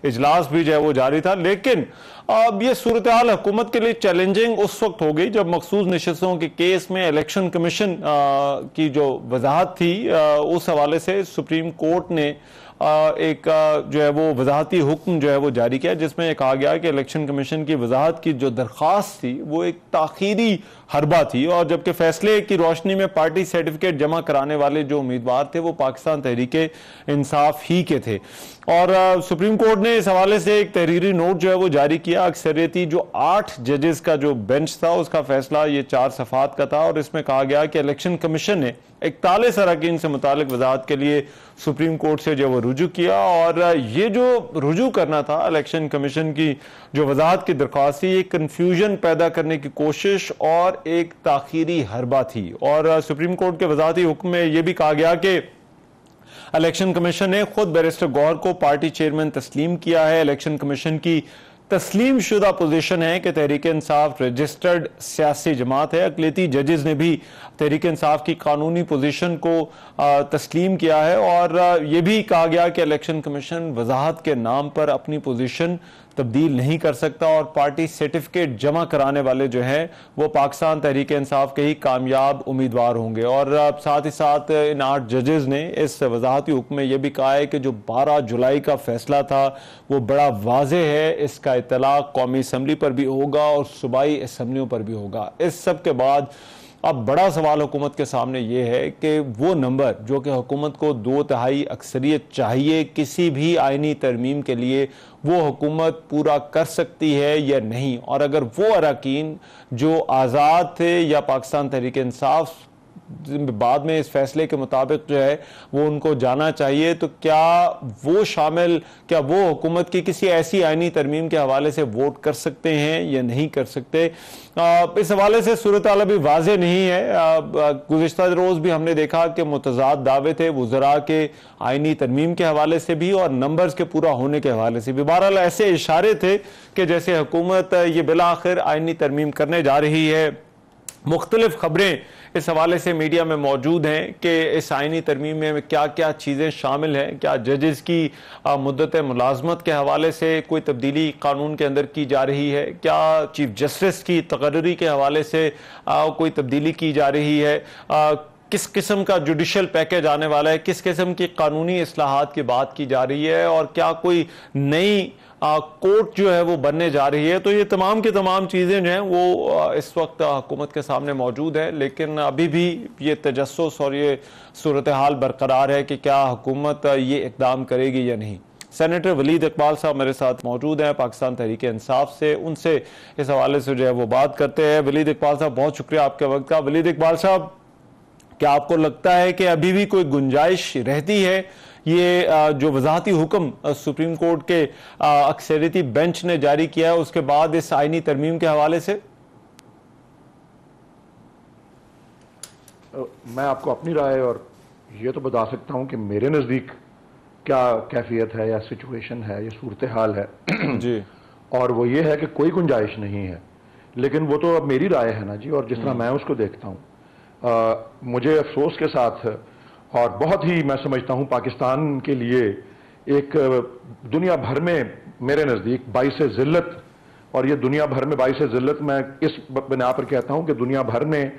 इजलास भी जो है वो जारी था, लेकिन अब ये सूरत हाल हुकूमत के लिए चैलेंजिंग उस वक्त हो गई जब मखसूस नशिस्तों के केस में इलेक्शन कमीशन की जो वजाहत थी, उस हवाले से सुप्रीम कोर्ट ने एक जो है वो वजाहती हुक्म जो है वो जारी किया, जिसमें कहा गया कि इलेक्शन कमीशन की वजाहत की जो दरख्वास्त थी वो एक ताखीरी हरबा थी, और जबकि फैसले की रोशनी में पार्टी सर्टिफिकेट जमा कराने वाले जो उम्मीदवार थे वो पाकिस्तान तहरीक इंसाफ ही के थे। और सुप्रीम कोर्ट ने इस हवाले से एक तहरीरी नोट जो है वो जारी किया। अक्सरियती जो 8 जजेस का जो बेंच था उसका फैसला ये 4 सफ़ात का था, और इसमें कहा गया कि इलेक्शन कमीशन ने 41 अरकान से मुतालिक वजाहत के लिए सुप्रीम कोर्ट से जो वो रुजू किया, और ये जो रुजू करना था इलेक्शन कमीशन की जो वजाहत की दरख्वास्त थी, ये कन्फ्यूजन पैदा करने की कोशिश और एक ताखीरी हरबा थी। और सुप्रीम कोर्ट के वजाहती हुक्म में यह भी कहा गया कि इलेक्शन कमीशन ने खुद बैरिस्टर गौहर को पार्टी चेयरमैन तस्लीम किया है। इलेक्शन कमीशन की तस्लीम शुदा पोजीशन है कि तहरीक इंसाफ रजिस्टर्ड सियासी जमात है। अकलियती जजेस ने भी तहरीक इंसाफ की कानूनी पोजीशन को तस्लीम किया है, और यह भी कहा गया कि इलेक्शन कमीशन वजाहत के नाम पर अपनी पोजीशन तब्दील नहीं कर सकता और पार्टी सर्टिफिकेट जमा कराने वाले जो हैं वो पाकिस्तान तहरीक इंसाफ के ही कामयाब उम्मीदवार होंगे। और साथ ही साथ इन 8 जजेस ने इस वजाहती हुक्म में यह भी कहा है कि जो 12 जुलाई का फैसला था वो बड़ा वाज़ेह है, इसका इतलाक कौमी असम्बली पर भी होगा और सूबाई असम्बलियों पर भी होगा। इस सब के बाद अब बड़ा सवाल हुकूमत के सामने ये है कि वो नंबर जो कि हुकूमत को 2/3 अक्सरियत चाहिए किसी भी आइनी तरमीम के लिए, वो हुकूमत पूरा कर सकती है या नहीं। और अगर वो अरकान जो आज़ाद थे या पाकिस्तान तहरीक इंसाफ बाद में इस फैसले के मुताबिक जो है वो उनको जाना चाहिए, तो क्या वो हुकूमत की किसी ऐसी आईनी तरमीम के हवाले से वोट कर सकते हैं या नहीं कर सकते। इस हवाले से सूरत हाल अभी वाज़ेह नहीं है। गुज़िश्ता रोज़ भी हमने देखा कि मुतज़ाद दावे थे वुज़रा के आईनी तरमीम के हवाले से भी और नंबर्स के पूरा होने के हवाले से भी। बहरहाल ऐसे इशारे थे कि जैसे हुकूमत ये बिला आखिर आईनी तरमीम करने जा रही है। मुख्तलिफ खबरें इस हवाले से मीडिया में मौजूद हैं कि इस आइनी तरमीम में क्या क्या चीज़ें शामिल हैं। क्या जजेस की मुद्दत मुलाजमत के हवाले से कोई तब्दीली कानून के अंदर की जा रही है, क्या चीफ जस्टिस की तकर्री के हवाले से कोई तब्दीली की जा रही है, किस किस्म का जुडिशल पैकेज आने वाला है, किस किस्म की कानूनी इस्लाहात की बात की जा रही है और क्या कोई नई कोर्ट जो है वो बनने जा रही है। तो ये तमाम की तमाम चीज़ें जो हैं वो इस वक्त हुकूमत के सामने मौजूद है, लेकिन अभी भी ये तजस्सुस और ये सूरत हाल बरकरार है कि क्या हुकूमत ये इक़दाम करेगी या नहीं। सेनेटर वलीद इकबाल साहब मेरे साथ मौजूद हैं पाकिस्तान तहरीक इंसाफ से, उनसे इस हवाले से जो है वो बात करते हैं। वलीद इकबाल साहब बहुत शुक्रिया आपके वक्त का। वलीद इकबाल साहब, क्या आपको लगता है कि अभी भी कोई गुंजाइश रहती है ये जो वजाहती हुक्म सुप्रीम कोर्ट के अक्सरियती बेंच ने जारी किया है उसके बाद इस आईनी तरमीम के हवाले से? मैं आपको अपनी राय और ये तो बता सकता हूं कि मेरे नज़दीक क्या कैफियत है या सिचुएशन है, ये सूरत हाल है जी, और वो ये है कि कोई गुंजाइश नहीं है। लेकिन वो तो अब मेरी राय है ना जी, और जिस तरह मैं उसको देखता हूँ, मुझे अफसोस के साथ और बहुत ही मैं समझता हूं पाकिस्तान के लिए एक दुनिया भर में मेरे नज़दीक बाइस ज़िल्लत, और ये दुनिया भर में बाइस ज़िल्लत मैं इस बिना पर कहता हूं कि दुनिया भर में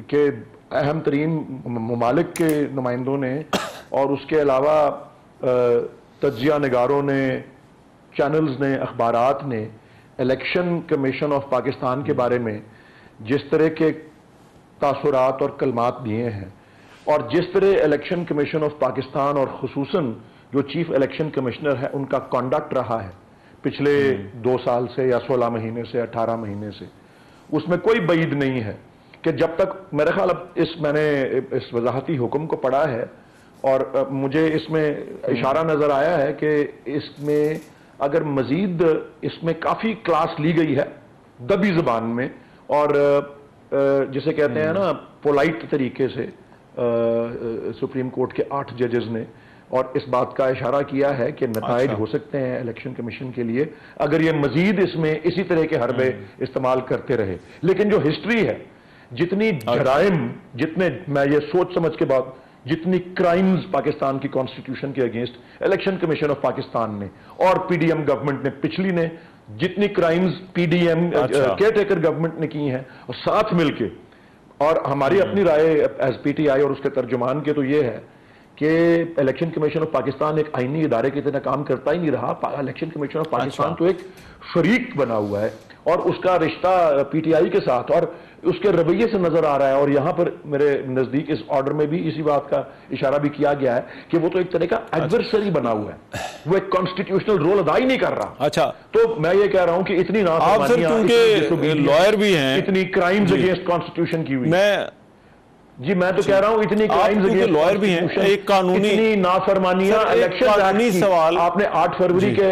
के अहम तरीन ममालिक के नुमाइंदों ने और उसके अलावा तज्जिया निगारों ने, चैनल्स ने, अखबारात ने इलेक्शन कमीशन ऑफ पाकिस्तान के बारे में जिस तरह के तासुरात और कलमात दिए हैं और जिस तरह इलेक्शन कमीशन ऑफ पाकिस्तान और खुसूसन जो चीफ इलेक्शन कमिश्नर है उनका कॉन्डक्ट रहा है पिछले 2 साल से या 16 महीने से 18 महीने से, उसमें कोई बईद नहीं है कि जब तक मेरे ख्याल अब मैंने इस वजाहती हुक्म को पढ़ा है और मुझे इसमें इशारा नजर आया है कि इसमें अगर मजीद इसमें काफी क्लास ली गई है दबी जुबान में और जिसे कहते हैं ना पोलाइट तरीके से सुप्रीम कोर्ट के 8 जजेस ने, और इस बात का इशारा किया है कि नताइज हो सकते हैं इलेक्शन कमीशन के लिए अगर ये मजीद इसमें इसी तरह के हरबे इस्तेमाल करते रहे। लेकिन जो हिस्ट्री है, जितनी जराइम, जितने मैं ये सोच समझ के बाद जितनी क्राइम्स पाकिस्तान की कॉन्स्टिट्यूशन के against election commission of Pakistan ने और पीडीएम गवर्नमेंट ने पिछली ने जितनी क्राइम्स पीडीएम केयरटेकर गवर्नमेंट ने की हैं और साथ मिलके, और हमारी अपनी राय एज पीटीआई और उसके तर्जुमान के तो ये है कि इलेक्शन कमीशन ऑफ पाकिस्तान एक आईनी इदारे की तरह काम करता ही नहीं रहा। इलेक्शन कमीशन ऑफ पाकिस्तान तो एक शरीक बना हुआ है और उसका रिश्ता पीटीआई के साथ और उसके रवैये से नजर आ रहा है। और यहां पर मेरे नजदीक इस ऑर्डर में भी इसी बात का इशारा भी किया गया है कि वो तो एक तरह का एडवर्सरी बना हुआ है, वो एक कॉन्स्टिट्यूशनल रोल अदा ही नहीं कर रहा। अच्छा, तो मैं ये कह रहा हूं कि इतनी लॉयर भी हैं, इतनी क्राइम्स अगेंस्ट कॉन्स्टिट्यूशन की हुई, मैं तो कह रहा हूं इतनी क्राइम्स अगेंस्ट लॉयर भी हैं, एक कानूनी इतनी नाफरमानियां इलेक्शन सवाल आपने 8 फरवरी के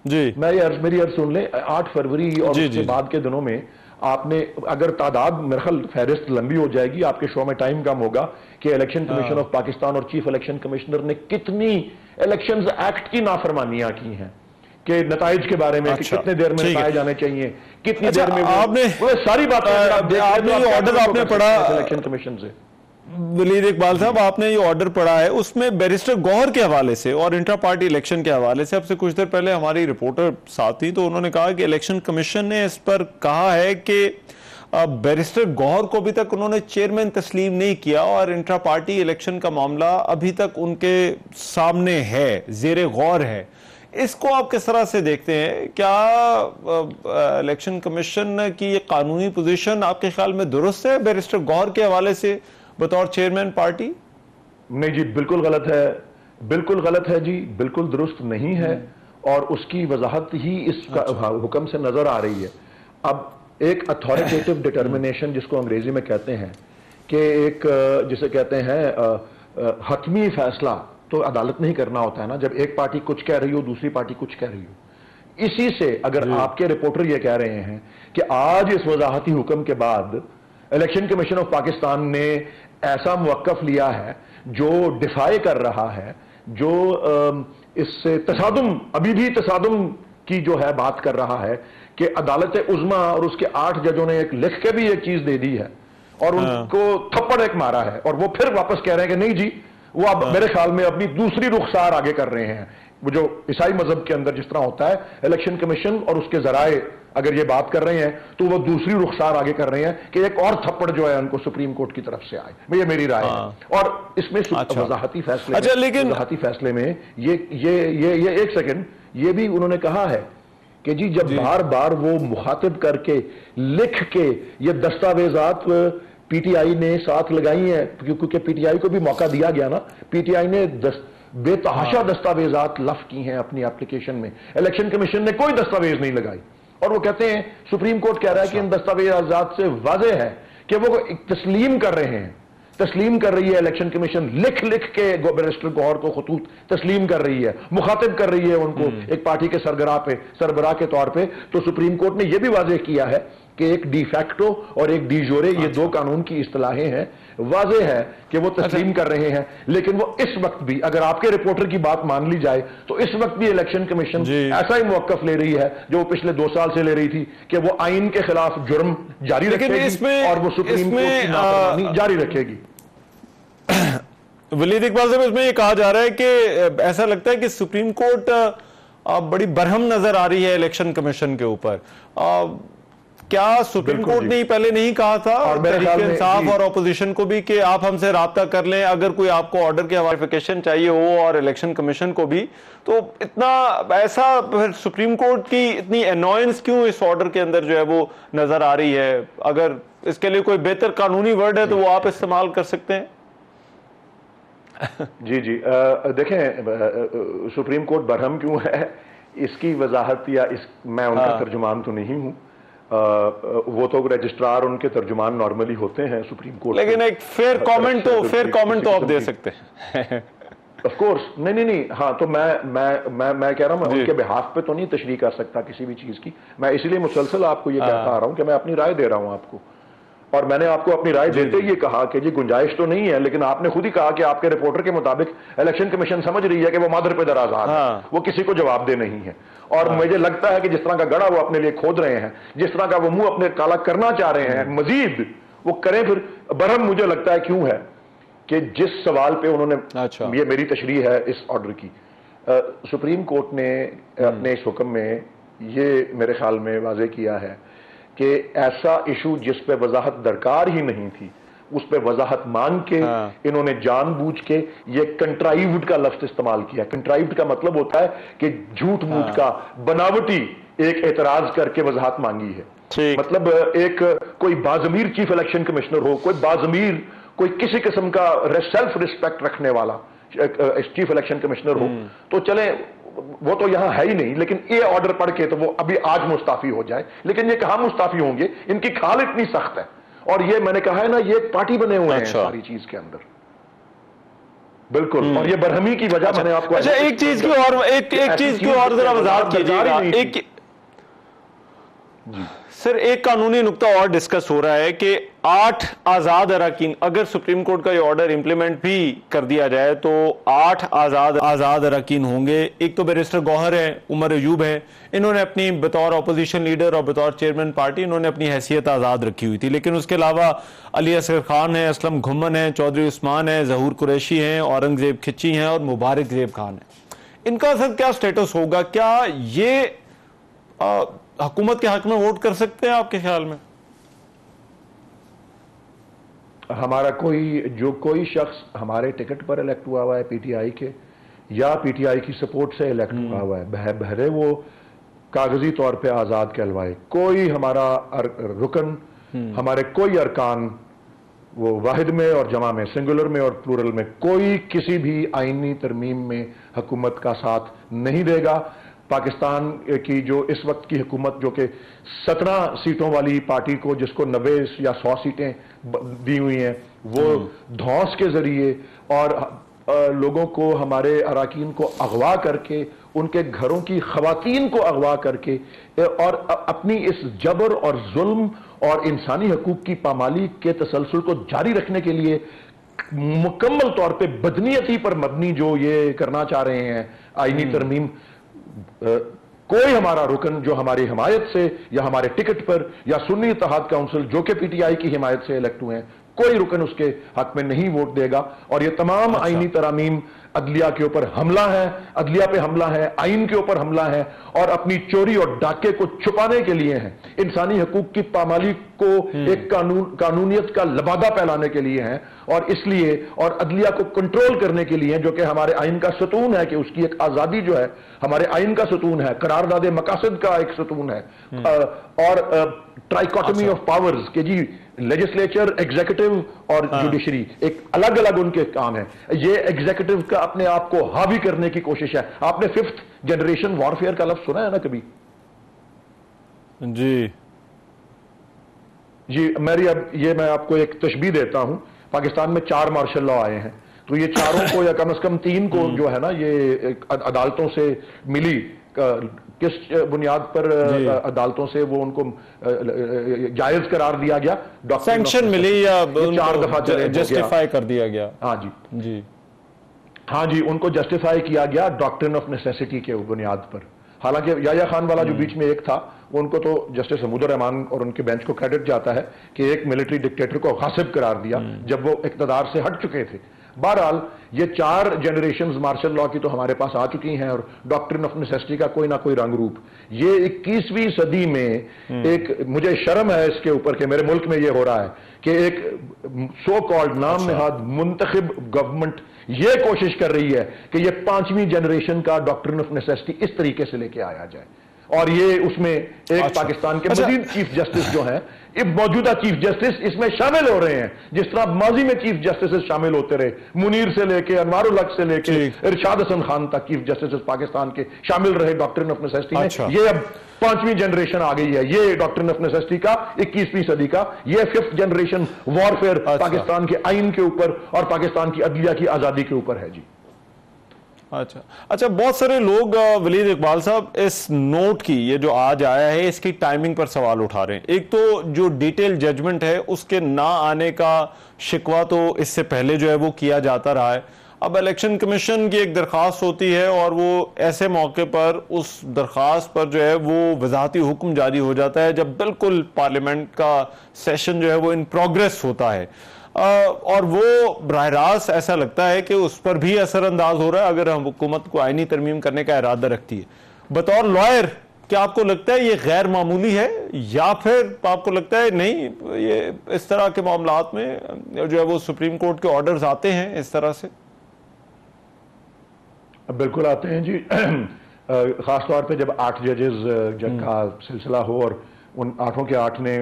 जी, मेरी अर्ज सुन ले, 8 फरवरी और उसके बाद के दिनों में आपने अगर तादाद मेरे ख्याल फहरिस्त लंबी हो जाएगी, आपके शो में टाइम कम होगा कि इलेक्शन कमीशन ऑफ पाकिस्तान और चीफ इलेक्शन कमिश्नर ने कितनी इलेक्शंस एक्ट की नाफरमानियां की हैं कि नताइज के बारे में, कि कितने देर में नताइज जाने चाहिए, कितनी देर में, आपने वो सारी बातें आपने ऑर्डर आपने पढ़ा इलेक्शन कमीशन से। वलीद इकबाल साहब, आपने ये ऑर्डर पढ़ा है, उसमें बैरिस्टर गौहर के हवाले से और इंट्रा पार्टी इलेक्शन के हवाले से आपसे कुछ देर पहले हमारी रिपोर्टर साथ थी, तो उन्होंने कहा कि इलेक्शन कमीशन ने इस पर कहा है कि बैरिस्टर गौहर को अभी तक उन्होंने चेयरमैन तस्लीम नहीं किया और इंट्रा पार्टी इलेक्शन का मामला अभी तक उनके सामने है, जेर गौर है। इसको आप किस तरह से देखते हैं? क्या इलेक्शन कमीशन की ये कानूनी पोजीशन आपके ख्याल में दुरुस्त है बैरिस्टर गौहर के हवाले से बतौर चेयरमैन पार्टी? नहीं जी, बिल्कुल गलत है, बिल्कुल गलत है जी, बिल्कुल दुरुस्त नहीं है और उसकी वजाहत ही इस हुक्म से नजर आ रही है। अब एक अथॉरिटेटिव डिटर्मिनेशन जिसको अंग्रेजी में कहते हैं कि एक जिसे कहते हैं हतमी फैसला तो अदालत नहीं करना होता है ना, जब एक पार्टी कुछ कह रही हो दूसरी पार्टी कुछ कह रही हो। इसी से अगर आपके रिपोर्टर ये कह रहे हैं कि आज इस वजाहती हुक्म के बाद इलेक्शन कमीशन ऑफ पाकिस्तान ने ऐसा मुवक्कफ लिया है जो डिफाई कर रहा है, जो इससे तसादुम, अभी भी तसादुम की जो है बात कर रहा है कि अदालत उज़्मा और उसके 8 जजों ने एक लिख के भी एक चीज दे दी है और उनको थप्पड़ एक मारा है और वो फिर वापस कह रहे हैं कि नहीं जी, वो अब मेरे ख्याल में अपनी दूसरी रुखसार आगे कर रहे हैं। वो जो ईसाई मजहब के अंदर जिस तरह होता है, इलेक्शन कमीशन और उसके जराए अगर ये बात कर रहे हैं तो वो दूसरी रुखसार आगे कर रहे हैं कि एक और थप्पड़ जो है उनको सुप्रीम कोर्ट की तरफ से आए। ये मेरी राय है। और इसमें वजाहती फैसले, वजाहती फैसले में ये एक सेकंड, ये भी उन्होंने कहा है कि जी जब बार बार वो मुखातिब करके लिख के ये दस्तावेजात पीटीआई ने साथ लगाई हैं, क्योंकि पीटीआई को भी मौका दिया गया ना, पीटीआई ने बेतहाशा दस्तावेजात लफ की हैं अपनी एप्लीकेशन में, इलेक्शन कमीशन ने कोई दस्तावेज नहीं लगाई और वो कहते हैं, सुप्रीम कोर्ट कह रहा है कि इन दस्तावेजात से वाज़ेह है कि वो तस्लीम कर रहे हैं, तस्लीम कर रही है इलेक्शन कमीशन, लिख लिख के बैरिस्टर गौहर को खतूत तस्लीम कर रही है, मुखातिब कर रही है उनको एक पार्टी के सरबराह के तौर पे। तो सुप्रीम कोर्ट ने यह भी वाज़ेह किया है कि एक डी फैक्टो और एक डी जोरे, ये दो कानून की इस्तिलाहें हैं, वाज़ेह है कि वो तस्लीम कर रहे हैं। लेकिन वो इस वक्त भी, अगर आपके रिपोर्टर की बात मान ली जाए, तो इस वक्त भी इलेक्शन कमीशन ऐसा ही मौकफ ले रही है जो वो पिछले 2 साल से ले रही थी कि वो आइन के खिलाफ जुर्म जारी रखेगी और वो सुप्रीम कोर्ट की नाफरमानी जारी रखेगी। वलीद इकबाल साहब, इसमें ये कहा जा रहा है कि ऐसा लगता है कि सुप्रीम कोर्ट बड़ी बरहम नजर आ रही है इलेक्शन कमीशन के ऊपर। क्या सुप्रीम कोर्ट ने पहले नहीं कहा था और तहरीक इंसाफ और ऑपोजिशन को भी कि आप हमसे राब्ता कर लें अगर कोई आपको ऑर्डर की वेरिफिकेशन चाहिए हो, और इलेक्शन कमीशन को भी? तो इतना ऐसा फिर सुप्रीम कोर्ट की इतनी अनॉयंस क्यों इस ऑर्डर के अंदर जो है वो नजर आ रही है? अगर इसके लिए कोई बेहतर कानूनी वर्ड है तो वो आप इस्तेमाल कर सकते हैं। जी जी, देखें सुप्रीम कोर्ट बरहम क्यों है इसकी वजाहत या मैं उनका तर्जुमान तो नहीं हूं, वो तो रजिस्ट्रार उनके तर्जुमान नॉर्मली होते हैं सुप्रीम कोर्ट, लेकिन एक फेयर कमेंट तो आप दे सकते हैं। ऑफ कोर्स, नहीं, हाँ, तो मैं कह रहा हूं, मैं उनके बिहाफ पे तो नहीं तशरीह कर सकता किसी भी चीज की, मैं इसलिए मुसलसल आपको ये कहता आ रहा हूं कि मैं अपनी राय दे रहा हूं आपको, और मैंने आपको अपनी राय देते ये कहा कि जी गुंजाइश तो नहीं है, लेकिन आपने खुद ही कहा कि आपके रिपोर्टर के मुताबिक इलेक्शन कमीशन समझ रही है कि वो मादर पे दराज़ार है, वो किसी को जवाब दे नहीं है। और मुझे लगता है कि जिस तरह का गड़ा वो अपने लिए खोद रहे हैं, जिस तरह का वो मुंह अपने काला करना चाह रहे हैं, मजीद वो करें। फिर बरहम मुझे लगता है क्यों है कि जिस सवाल पे उन्होंने, ये मेरी तशरीह है इस ऑर्डर की, सुप्रीम कोर्ट ने अपने इस हुक्म में ये मेरे ख्याल में वाज़ेह किया है कि ऐसा इशू जिस पे वजाहत दरकार ही नहीं थी उस पे वजाहत मांग के इन्होंने जानबूझ के ये कंट्राइव्ड का लफ्ज इस्तेमाल किया। कंट्राइव्ड का मतलब होता है कि झूठ मूठ का, बनावटी एक एतराज करके वजाहत मांगी है। मतलब एक कोई बाज़मीर चीफ इलेक्शन कमिश्नर हो, कोई बाज़मीर, कोई किसी किस्म का सेल्फ रिस्पेक्ट रखने वाला चीफ इलेक्शन कमिश्नर हो तो चले, वो तो यहां है ही नहीं, लेकिन ये ऑर्डर पढ़ के तो वो अभी आज मुस्ताफी हो जाए। लेकिन ये कहां मुस्ताफी होंगे, इनकी खाल इतनी सख्त है, और ये मैंने कहा है ना, ये पार्टी बने हुए हैं सारी चीज के अंदर, बिल्कुल। और ये बरहमी की वजह मैंने आपको, एक चीज की और जरा वजाहत कीजिएगा। सर एक कानूनी नुक्ता और डिस्कस हो रहा है कि 8 आजाद अरकान, अगर सुप्रीम कोर्ट का ये ऑर्डर इंप्लीमेंट भी कर दिया जाए तो 8 आजाद अरकान होंगे। एक तो बैरिस्टर गौहर है, उमर अयूब है, इन्होंने अपनी बतौर अपोजिशन लीडर और बतौर चेयरमैन पार्टी इन्होंने अपनी हैसियत आजाद रखी हुई थी, लेकिन उसके अलावा अली असगर खान है, असलम घुम्मन है, चौधरी उस्मान है, जहूर कुरैशी हैं, औरंगजेब खिच्ची हैं और मुबारक जेब खान है। इनका सर क्या स्टेटस होगा? क्या ये हुकूमत के हक में वोट कर सकते हैं आपके ख्याल में? हमारा कोई शख्स हमारे टिकट पर इलेक्ट हुआ हुआ है पीटीआई के या पीटीआई की सपोर्ट से इलेक्ट हुआ हुआ है, बहरे वो कागजी तौर पे आजाद कहलवाए, कोई हमारा रुकन, हमारे कोई अरकान, वो वाहिद में और जमा में, सिंगुलर में और प्लूरल में, कोई किसी भी आईनी तरमीम में हुकूमत का साथ नहीं देगा। पाकिस्तान की जो इस वक्त की हुकूमत जो कि 17 सीटों वाली पार्टी को, जिसको 90 या 100 सीटें दी हुई हैं, वो धौंस के जरिए और लोगों को, हमारे अराकीन को अगवा करके, उनके घरों की खवातीन को अगवा करके और अपनी इस जबर और जुल्म और इंसानी हकूक की पामाली के तसलसल को जारी रखने के लिए मुकम्मल तौर पे बदनीयती पर मबनी जो ये करना चाह रहे हैं आईनी तरमीम, कोई हमारा रुकन जो हमारी हिमायत से या हमारे टिकट पर या सुन्नी इत्तेहाद काउंसिल जो कि पीटीआई की हिमायत से इलेक्ट हुए हैं, कोई रुकन उसके हक में नहीं वोट देगा। और ये तमाम आईनी तरामीम अदलिया के ऊपर हमला है, अदलिया पे हमला है, आइन के ऊपर हमला है और अपनी चोरी और डाके को छुपाने के लिए है, इंसानी हकूक की पामाली को एक कानूनियत का लबादा फैलाने के लिए है और इसलिए और अदलिया को कंट्रोल करने के लिए, जो कि हमारे आइन का सतून है कि उसकी एक आजादी जो है हमारे आइन का सतून है, करारदादे मकासद का एक सतून है और ट्राइकोटमी ऑफ पावर्स के जी लेजिस्लेचर, एग्जीक्यूटिव और जुडिशरी एक अलग अलग उनके काम है। ये एग्जीक्यूटिव का अपने आप को हावी करने की कोशिश है। आपने 5th जनरेशन वॉरफेयर का लफ्ज सुना है ना कभी? जी मैं आपको एक तशबीह देता हूं। पाकिस्तान में 4 मार्शल लॉ आए हैं, तो ये चारों को या कम से कम 3 को जो है ना, ये अदालतों से मिली, किस बुनियाद पर अदालतों से वो उनको जायज करार दिया गया, सैंक्शन मिली या 4 दफा जस्टिफाई कर दिया गया? हाँ जी, उनको जस्टिफाई किया गया डॉक्ट्रिन ऑफ नेसेसिटी के बुनियाद पर। हालांकि याया खान वाला जो बीच में एक था, उनको तो जस्टिस महमूदुर रहमान और उनके बेंच को क्रेडिट जाता है कि एक मिलिट्री डिक्टेटर को गासिब करार दिया जब वो इक़्तिदार से हट चुके थे। बहरहाल ये 4 जनरेशंस मार्शल लॉ की तो हमारे पास आ चुकी हैं और डॉक्ट्रिन ऑफ नेसेसिटी का कोई ना कोई रंग रूप। ये 21वीं सदी में एक, मुझे शर्म है इसके ऊपर कि मेरे मुल्क में ये हो रहा है कि एक सो कॉल्ड नाम नहाद मुंतखब गवर्नमेंट ये कोशिश कर रही है कि ये 5वीं जनरेशन का डॉक्ट्रिन ऑफ नेसेसिटी इस तरीके से लेके आया जाए और ये उसमें एक पाकिस्तान के मजीद चीफ जस्टिस जो हैं, मौजूदा चीफ जस्टिस इसमें शामिल हो रहे हैं, जिस तरह माजी में चीफ जस्टिस शामिल होते रहे, मुनीर से लेके अनवारुल हक से लेके इरशाद हसन खान तक चीफ जस्टिस पाकिस्तान के शामिल रहे डॉक्ट्रिन ऑफ नेसेसिटी में। ये अब 5वीं जनरेशन आ गई है, ये डॉक्ट्रिन ऑफ नेसेसिटी का 21वीं सदी का, ये 5th जनरेशन वॉरफेयर पाकिस्तान के आइन के ऊपर और पाकिस्तान की अदलिया की आजादी के ऊपर है जी। अच्छा, बहुत सारे लोग वलीद इकबाल साहब इस नोट की, ये जो आज आया है, इसकी टाइमिंग पर सवाल उठा रहे हैं। एक तो जो डिटेल जजमेंट है उसके ना आने का शिकवा तो इससे पहले जो है वो किया जाता रहा है। अब इलेक्शन कमीशन की एक दरख्वास्त होती है और वो ऐसे मौके पर उस दरख्वास्त पर जो है वो वजाहती हुक्म जारी हो जाता है जब बिल्कुल पार्लियामेंट का सेशन जो है वो इन प्रोग्रेस होता है और वो बराह रास्त ऐसा लगता है कि उस पर भी असरअंदाज हो रहा है अगर हम हुकूमत को आईनी तरमीम करने का इरादा रखती है। बतौर लॉयर क्या आपको लगता है ये गैर मामूली है या फिर आपको लगता है नहीं, ये इस तरह के मामलात में जो है वो सुप्रीम कोर्ट के ऑर्डर्स आते हैं इस तरह से? बिल्कुल आते हैं जी। खासतौर पे जब 8 जजेस का सिलसिला हो और उन 8 के 8 ने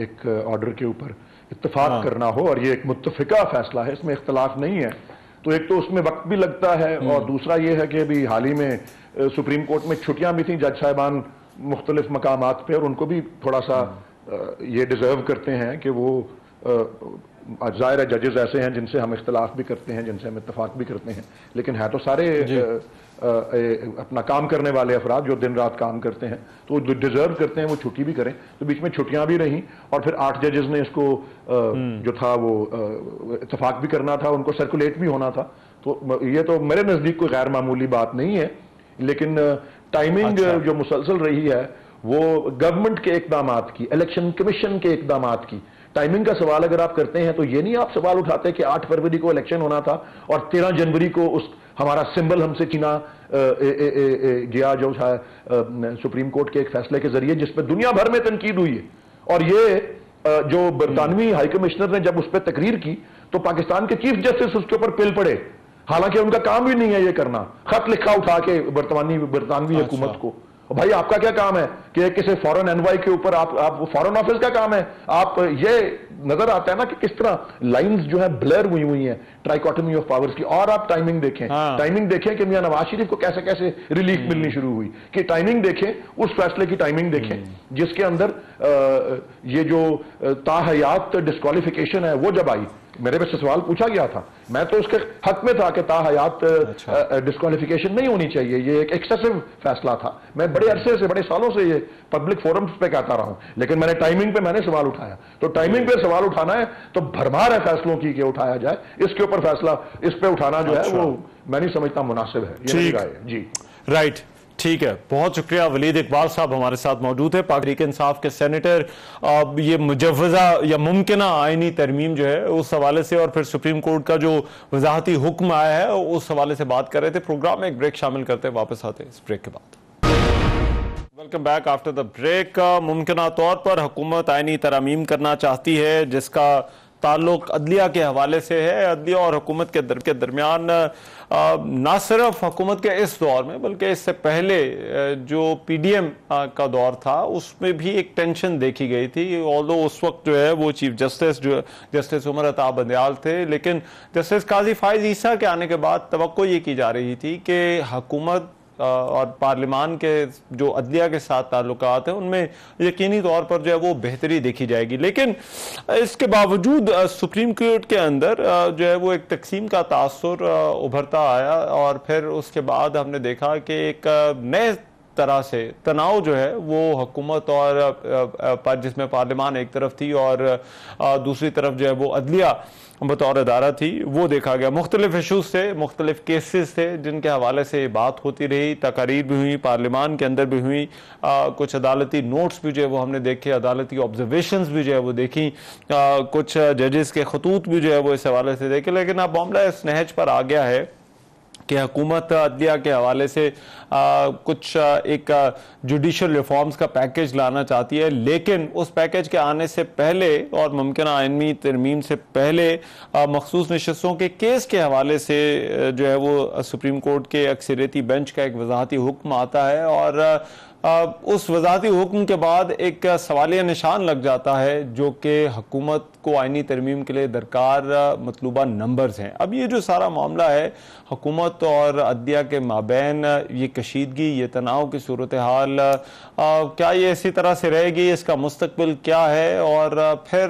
एक ऑर्डर के ऊपर इत्तेफाक करना हो और ये एक मुत्तफिका फैसला है, इसमें इख्तलाफ नहीं है, तो एक तो उसमें वक्त भी लगता है और दूसरा ये है कि अभी हाल ही में सुप्रीम कोर्ट में छुट्टियां भी थी जज साहिबान मुख्तलिफ मकामात पे और उनको भी थोड़ा सा ये डिजर्व करते हैं कि वो ज़ाहिर है जजेस ऐसे हैं जिनसे हम इख्तलाफ भी करते हैं, जिनसे हम इत्तेफाक भी करते हैं, लेकिन है तो सारे अपना काम करने वाले अफराद जो दिन रात काम करते हैं, तो जो डिजर्व करते हैं वो छुट्टी भी करें। तो बीच में छुट्टियां भी रहीं और फिर 8 जजेस ने इसको जो था वो इत्तेफाक भी करना था, उनको सर्कुलेट भी होना था। तो ये तो मेरे नज़दीक कोई गैर मामूली बात नहीं है, लेकिन टाइमिंग जो मुसलसल रही है वो गवर्नमेंट के इकदामात की, इलेक्शन कमीशन के इकदामात की टाइमिंग का सवाल अगर आप करते हैं तो ये नहीं आप सवाल उठाते कि 8 फरवरी को इलेक्शन होना था और 13 जनवरी को उस हमारा सिंबल हमसे छीना गया जो था सुप्रीम कोर्ट के एक फैसले के जरिए, जिस पर दुनिया भर में तनकीद हुई है। और ये जो बरतानवी हाई कमिश्नर ने जब उस पर तकरीर की तो पाकिस्तान के चीफ जस्टिस उसके ऊपर पिल पड़े, हालांकि उनका काम भी नहीं है ये करना, खत लिखा उठा के बरतानवी हुकूमत को। भाई आपका क्या काम है कि किसी फॉरेन एनवाई के ऊपर आप फॉरेन ऑफिस का काम है। आप ये नजर आता है ना कि किस तरह लाइंस जो है ब्लर हुई हैं ट्राइकोटमी ऑफ पावर्स की। और आप टाइमिंग देखें, टाइमिंग देखें कि मियां नवाज शरीफ को कैसे कैसे रिलीफ मिलनी शुरू हुई, कि टाइमिंग देखें, उस फैसले की टाइमिंग देखें जिसके अंदर ये जो ताहयात डिस्क्वालिफिकेशन है वो जब आई, मेरे पे सवाल पूछा गया था, मैं तो उसके हक में था कि ताहयात डिस्क्वालिफिकेशन नहीं होनी चाहिए, ये एक एक्सेसिव फैसला था। मैं बड़े अरसे से, बड़े सालों से ये पब्लिक फोरम्स पे कहता रहा हूं, लेकिन मैंने टाइमिंग पे सवाल उठाया। तो टाइमिंग पे सवाल उठाना है तो भरमार है फैसलों की कि उठाया जाए, इसके ऊपर फैसला इस पे उठाना जो है वो मैं नहीं समझता मुनासिब है। ये मेरी राय है जी। राइट, ठीक है, बहुत शुक्रिया। वलीद इकबाल साहब हमारे साथ मौजूद है, तहरीक इंसाफ के सेनेटर। ये मुजव्वज़ा या मुमकिना आईनी तरमीम जो है उस हवाले से और फिर सुप्रीम कोर्ट का जो वजाहती हुक्म आया है उस हवाले से बात कर रहे थे। प्रोग्राम में एक ब्रेक शामिल करते हैं, वापस आते हैं इस ब्रेक के बाद। Welcome back after the break. मुमकिना तौर पर हुकूमत आईनी तरमीम करना चाहती है जिसका ताल्लुक अदलिया के हवाले से है। अदलिया और हुकूमत के दरमियान ना सिर्फ हुकूमत के इस दौर में बल्कि इससे पहले जो पीडीएम का दौर था उसमें भी एक टेंशन देखी गई थी। ऑल्दो उस वक्त जो है वो चीफ जस्टिस उमर अता बंदयाल थे, लेकिन जस्टिस काजी फाइज ईसा के आने के बाद तवक्को ये की जा रही थी कि हुकूमत और पार्लिमान के जो अदलिया के साथ ताल्लुकात हैं उनमें यकीनी तौर पर जो है वो बेहतरी देखी जाएगी। लेकिन इसके बावजूद सुप्रीम कोर्ट के अंदर जो है वो एक तकसीम का तासुर उभरता आया और फिर उसके बाद हमने देखा कि एक नए तरह से तनाव जो है वो हुकूमत और जिसमें पार्लिमान एक तरफ थी और दूसरी तरफ जो है वो अदलिया बतौर अदारा थी वो देखा गया। मुख्तलिफ इशूज से, मुख्तलिफ केसेस थे जिनके हवाले से बात होती रही, तकारीर भी हुई, पार्लिमान के अंदर भी हुई, कुछ अदालती नोट्स भी जो है वो हमने देखे, अदालती ऑब्जर्वेशंस भी जो है वो देखी, कुछ जजेस के खतूत भी जो है वो इस हवाले से देखे। लेकिन अब मामला इस नहज पर आ गया है कि हुकूमत अदलिया के हवाले से कुछ एक जुडिशल रिफॉर्म्स का पैकेज लाना चाहती है, लेकिन उस पैकेज के आने से पहले और मुमकिन आईनी तरमीम से पहले मखसूस नशस्तों के केस के हवाले से जो है वो सुप्रीम कोर्ट के अक्सरियती बेंच का एक वजाहती हुक्म आता है और उस वजाहती हुक्म के बाद एक सवालिया निशान लग जाता है जो कि हुकूमत को आईनी तरमीम के लिए दरकार मतलूबा नंबर्स हैं। अब ये जो सारा मामला है हुकूमत और अदलिया के माबैन ये कशीदगी, ये तनाव की सूरत हाल, क्या ये इसी तरह से रहेगी, इसका मुस्तकबिल क्या है और फिर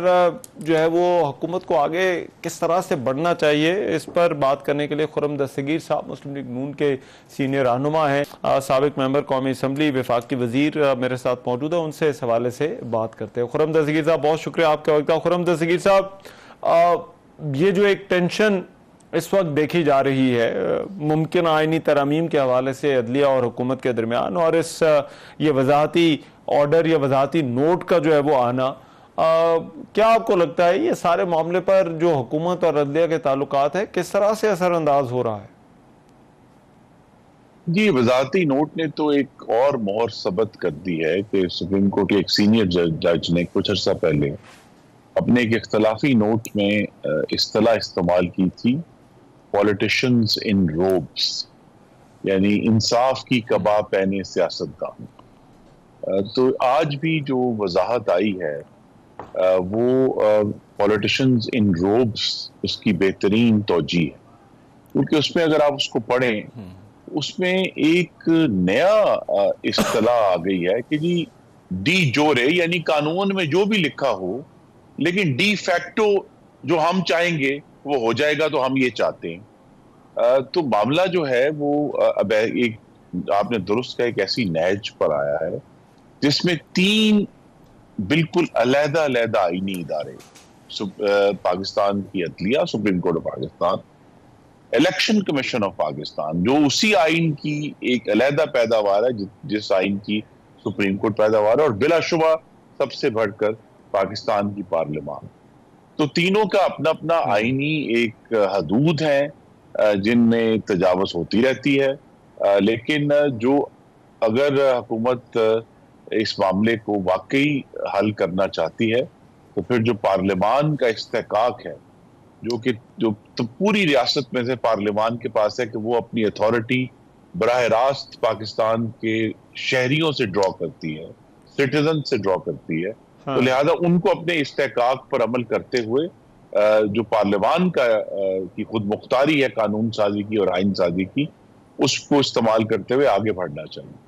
जो है वो हुकूमत को आगे किस तरह से बढ़ना चाहिए, इस पर बात करने के लिए खुर्रम दस्तगीर साहब मुस्लिम लीग नून के सीनियर रहनुमा हैं, साबिक मेंबर कौमी असम्बली, वफाक की वजीर मेरे साथ मौजूद है, उनसे इस हवाले से बात करते हैं। खुर्रम दस्तगीर साहब बहुत शुक्रिया आपका वक्त। खुर्रम दस्तगीर साहब, ये जो एक टेंशन इस वक्त देखी जा रही है मुमकिन आईनी तरमीम के हवाले से अदलिया और हुकूमत के दरमियान और इस ये वजाहती ऑर्डर या वजाहती नोट का जो है वो आना, क्या आपको लगता है ये सारे मामले पर जो हुकूमत और अदलिया के ताल्लुकात है किस तरह से असरअंदाज हो रहा है? जी, वजाहती नोट ने तो एक और मोहर सबत कर दी है कि सुप्रीम कोर्ट के एक सीनियर जज ने कुछ अर्सा पहले अपने एक इख्तलाफी नोट में इस्तेलाह इस्तेमाल की थी, पॉलिटिशियंस इन रोब्स, यानी इंसाफ की कबा पहने सियासतदान। तो आज भी जो वजाहत आई है वो पॉलिटिशियंस इन रोब्स उसकी बेहतरीन तौजी है, क्योंकि उसमें अगर आप उसको पढ़ें उसमें एक नया इस्तेलाह आ गई है कि जी डी जोरे, यानी कानून में जो भी लिखा हो लेकिन डी फैक्टो जो हम चाहेंगे वो हो जाएगा, तो हम ये चाहते हैं। तो मामला जो है वो अब एक आपने दुरुस्त कहा, एक ऐसी नहज पर आया है जिसमें 3 बिल्कुल अलग-अलग आईनी इदारे, पाकिस्तान की अदलिया, supreme court of Pakistan, election commission of Pakistan, जो उसी आइन की एक अलहदा पैदावार है जिस आइन की सुप्रीम कोर्ट पैदावार है, और बिलाशुबा सबसे बढ़कर पाकिस्तान की पार्लियामान। तो तीनों का अपना अपना आईनी एक हदूद है जिनमें तजावुज होती रहती है, लेकिन जो अगर हुकूमत इस मामले को वाकई हल करना चाहती है तो फिर जो पार्लियामान का इस्तेकाक है, जो तो पूरी रियासत में से पार्लियामान के पास है कि वो अपनी अथॉरिटी बराह रास्त पाकिस्तान के शहरियों से ड्रॉ करती है, सिटीजन से ड्रॉ करती है। तो लिहाजा उनको अपने इस्तेकाक पर अमल करते हुए जो पार्लियामान की खुद मुख्तारी है कानून साजी की और आइन साजी की, उसको इस्तेमाल करते हुए आगे बढ़ना चाहिए।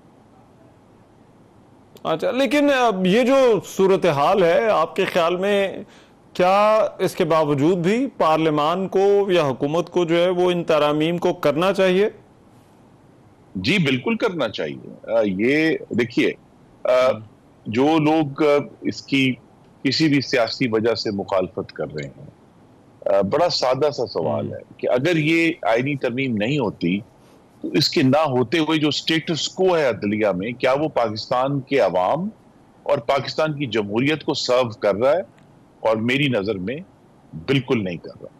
अच्छा, लेकिन ये जो सूरत हाल है, आपके ख्याल में क्या इसके बावजूद भी पार्लियामान को या हुकूमत को जो है वो इन तरामीम को करना चाहिए? जी बिल्कुल करना चाहिए। ये देखिए, जो लोग इसकी किसी भी सियासी वजह से मुखालफत कर रहे हैं, बड़ा सादा सा सवाल है कि अगर ये आईनी तरमीम नहीं होती तो इसके ना होते हुए जो स्टेटस को है अदलिया में, क्या वो पाकिस्तान के अवाम और पाकिस्तान की जमहूरियत को सर्व कर रहा है? और मेरी नजर में बिल्कुल नहीं कर रहा।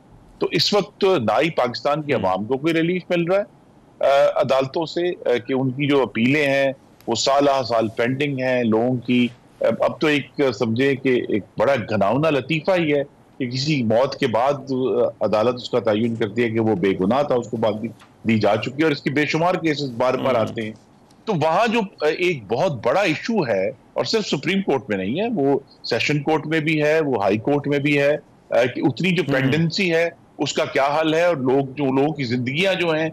तो इस वक्त ना ही पाकिस्तान के अवाम को कोई रिलीफ मिल रहा है अदालतों से कि उनकी जो अपीलें हैं वो साल पेंडिंग हैं लोगों की। अब तो एक समझे कि एक बड़ा घनावना लतीफा ही है कि किसी मौत के बाद अदालत उसका तयन करती है कि वो बेगुनाह था, उसको बाद दी जा चुकी है, और इसके बेशुमार केसेस बार बार आते हैं। तो वहां जो एक बहुत बड़ा इशू है, और सिर्फ सुप्रीम कोर्ट में नहीं है, वो सेशन कोर्ट में भी है, वो हाई कोर्ट में भी है, कि उतनी जो पेंडेंसी है उसका क्या हल है, और लोगों की जिंदगियां जो हैं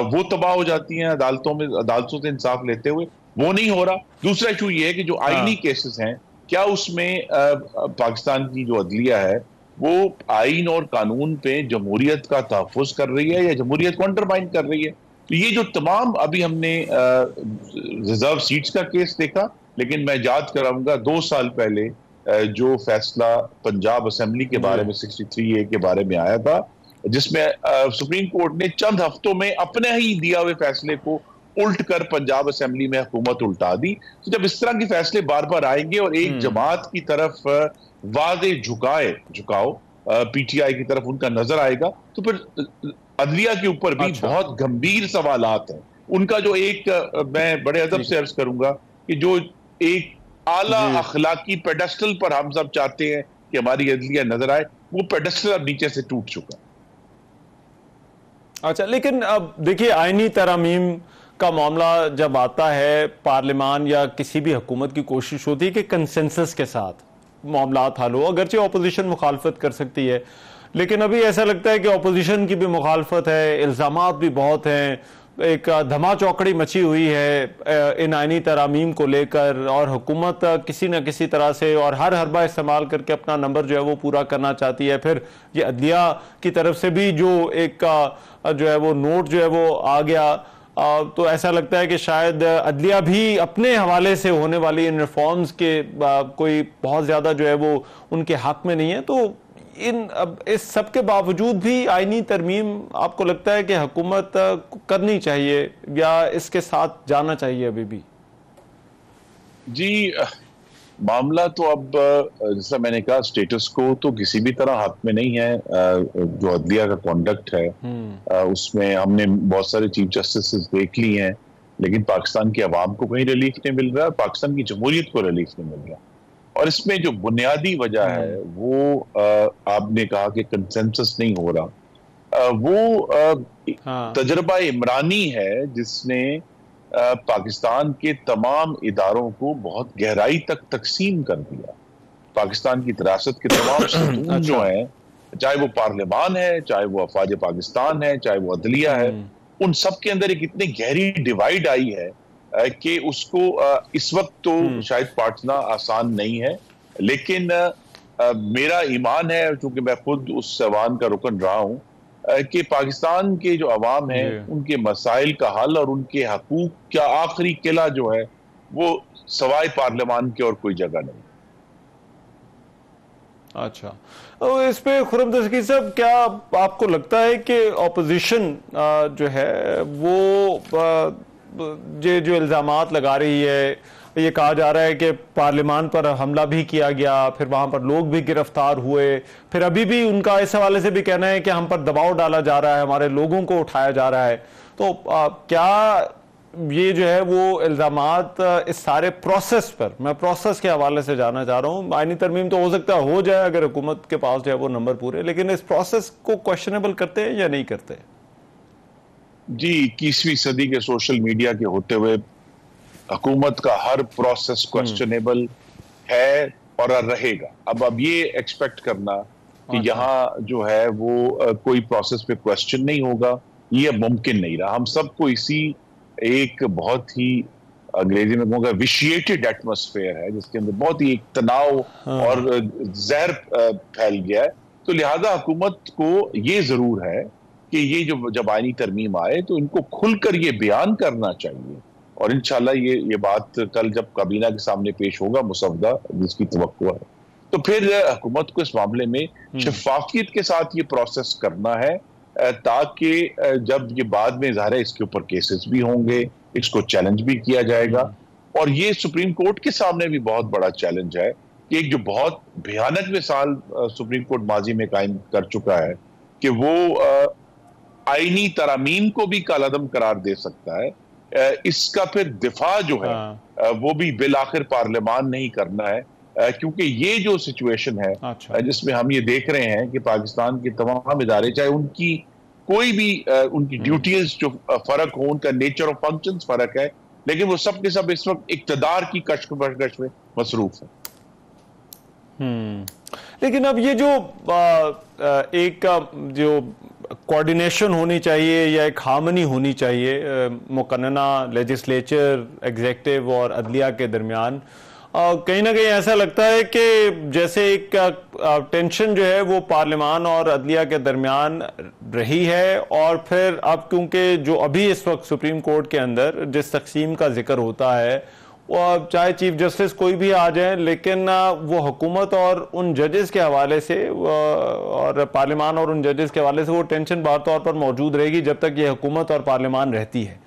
वो तबाह हो जाती हैं अदालतों से इंसाफ लेते हुए, वो नहीं हो रहा। दूसरा इशू ये है कि जो आईनी केसेस हैं, क्या उसमें पाकिस्तान की जो अदलिया है वो आइन और कानून पे जमहूरियत का तहफ़्फ़ुज़ कर रही है या जमहूरियत को अंडरमाइन कर रही है? तो ये जो तमाम, अभी हमने रिजर्व सीट्स का केस देखा, लेकिन मैं याद कराऊंगा 2 साल पहले जो फैसला पंजाब असेंबली के बारे में 63A के बारे में आया था, जिसमें सुप्रीम कोर्ट ने चंद हफ्तों में अपने ही दिया हुए फैसले को उल्ट कर पंजाब असेंबली में हुकूमत उल्टा दी। तो जब इस तरह के फैसले बार बार आएंगे और एक जमात की तरफ वादे झुकाओ पीटीआई की तरफ उनका नजर आएगा, तो फिर अदलिया के ऊपर भी बहुत गंभीर सवालात हैं। उनका जो एक, मैं बड़े अदब से अर्ज करूंगा कि जो एक आला अखलाकी पेडेस्टल पर हम सब चाहते हैं कि हमारी अदलिया नजर आए, वो पेडेस्टल अब नीचे से टूट चुका। अच्छा, लेकिन अब देखिए, आईनी तरामीम का मामला जब आता है, पार्लियामान या किसी भी हुकूमत की कोशिश होती है कि कंसेंसस के साथ मामलात हल हो। अगरचे ऑपोजिशन मुखालफत कर सकती है, लेकिन अभी ऐसा लगता है कि ऑपोजिशन की भी मुखालफत है, इल्ज़ामात भी बहुत हैं, एक धमा चौकड़ी मची हुई है इन आईनी तरामीम को लेकर, और हुकूमत किसी न किसी तरह से और हर हरबा इस्तेमाल करके अपना नंबर जो है वो पूरा करना चाहती है। फिर ये अदलिया की तरफ से भी जो एक जो है वो नोट जो है वो आ गया, तो ऐसा लगता है कि शायद अदलिया भी अपने हवाले से होने वाली इन रिफॉर्म्स के कोई बहुत ज़्यादा जो है वो उनके हक में नहीं है। तो इस सब के बावजूद भी आईनी तरमीम आपको लगता है कि हुकूमत करनी चाहिए या इसके साथ जाना चाहिए अभी भी? जी, मामला तो अब जैसा मैंने कहा, स्टेटस को तो किसी भी तरह हाथ में नहीं है। जो अदलिया का कॉन्डक्ट है उसमें हमने बहुत सारे चीफ जस्टिस देख ली हैं, लेकिन पाकिस्तान के अवाम को कहीं रिलीफ नहीं मिल रहा, पाकिस्तान की जमहूरियत को रिलीफ नहीं मिल रहा। और इसमें जो बुनियादी वजह है वो आपने कहा कि कंसेंसस नहीं हो रहा, वो तजर्बा इमरानी है जिसने पाकिस्तान के तमाम इदारों को बहुत गहराई तक तकसीम कर दिया। पाकिस्तान की रियासत के तमाम सतून जो हैं, चाहे वो पार्लियामान है, चाहे वो अफवाज पाकिस्तान है, चाहे वो अदलिया है, उन सब के अंदर एक इतनी गहरी डिवाइड आई है कि उसको इस वक्त तो शायद पाटना आसान नहीं है। लेकिन मेरा ईमान है, चूंकि मैं खुद उस ऐवान का रुकन रहा हूं, कि पाकिस्तान के जो अवाम है उनके मसाइल का हल और उनके हकूक का आखिरी किला जो है वो सवाए पार्लियामान की और कोई जगह नहीं। अच्छा, तो इस पे खुर्रम दस्तगीर साहब, क्या आपको लगता है कि ऑपोजिशन जो है वो जो इल्जामात लगा रही है, ये कहा जा रहा है कि पार्लियामान पर हमला भी किया गया, फिर वहां पर लोग भी गिरफ्तार हुए, फिर अभी भी उनका इस हवाले से भी कहना है कि हम पर दबाव डाला जा रहा है, हमारे लोगों को उठाया जा रहा है, तो क्या ये जो है वो इल्जामात इस सारे प्रोसेस पर, मैं प्रोसेस के हवाले से जानना चाह रहा हूँ, आईनी तरमीम तो हो सकता है हो जाए अगर हुकूमत के पास जो है वो नंबर पूरे, लेकिन इस प्रोसेस को क्वेश्चनेबल करते हैं या नहीं करते? जी, 21वीं सदी के सोशल मीडिया के होते हुए हुकूमत का हर प्रोसेस क्वेश्चनेबल है और रहेगा। अब ये एक्सपेक्ट करना कि यहाँ जो है वो कोई प्रोसेस पे क्वेश्चन नहीं होगा, ये मुमकिन नहीं रहा। हम सबको इसी एक बहुत ही अंग्रेजी में कहूँगा विशिएटेड एटमॉस्फेयर है, जिसके अंदर बहुत ही एक तनाव और जहर फैल गया है। तो लिहाजा हुकूमत को ये जरूर है कि ये जो जब आईनी तरमीम आए तो इनको खुलकर ये बयान करना चाहिए, और इंशाल्लाह ये बात कल जब काबीना के सामने पेश होगा मुसवदा, जिसकी तवक्को है, तो फिर हुकूमत को इस मामले में शफाफियत के साथ ये प्रोसेस करना है, ताकि जब ये बाद में ज़ाहिर है इसके ऊपर केसेस भी होंगे, इसको चैलेंज भी किया जाएगा। और ये सुप्रीम कोर्ट के सामने भी बहुत बड़ा चैलेंज है कि एक जो बहुत भयानक मिसाल सुप्रीम कोर्ट माजी में कायम कर चुका है कि वो आईनी तरामीम को भी कालादम करार दे सकता है, इसका फिर दिफा जो है वो भी बिल आखिर पार्लियामान नहीं करना है, क्योंकि ये जो सिचुएशन है जिसमें हम ये देख रहे हैं कि पाकिस्तान के तमाम इदारे, चाहे उनकी कोई भी उनकी ड्यूटीज जो फर्क हो, उनका नेचर ऑफ फंक्शंस फर्क है, लेकिन वो सब के सब इस वक्त इक्तदार की कश्मकश में मसरूफ है। लेकिन अब ये जो एक जो कोऑर्डिनेशन होनी चाहिए या एक हार्मनी होनी चाहिए मुकन्ना लेजिस्लेचर, एग्जीक्यूटिव और अदलिया के दरमियान, कहीं ना कहीं ऐसा लगता है कि जैसे एक टेंशन जो है वो पार्लियामान और अदलिया के दरमियान रही है, और फिर अब क्योंकि जो अभी इस वक्त सुप्रीम कोर्ट के अंदर जिस तकसीम का जिक्र होता है, वो चाहे चीफ जस्टिस कोई भी आ जाए, लेकिन वो हुकूमत और उन जजेस के हवाले से और पार्लियामान और उन जजेस के हवाले से वो टेंशन बार तौर पर मौजूद रहेगी जब तक ये हुकूमत और पार्लियामान रहती है।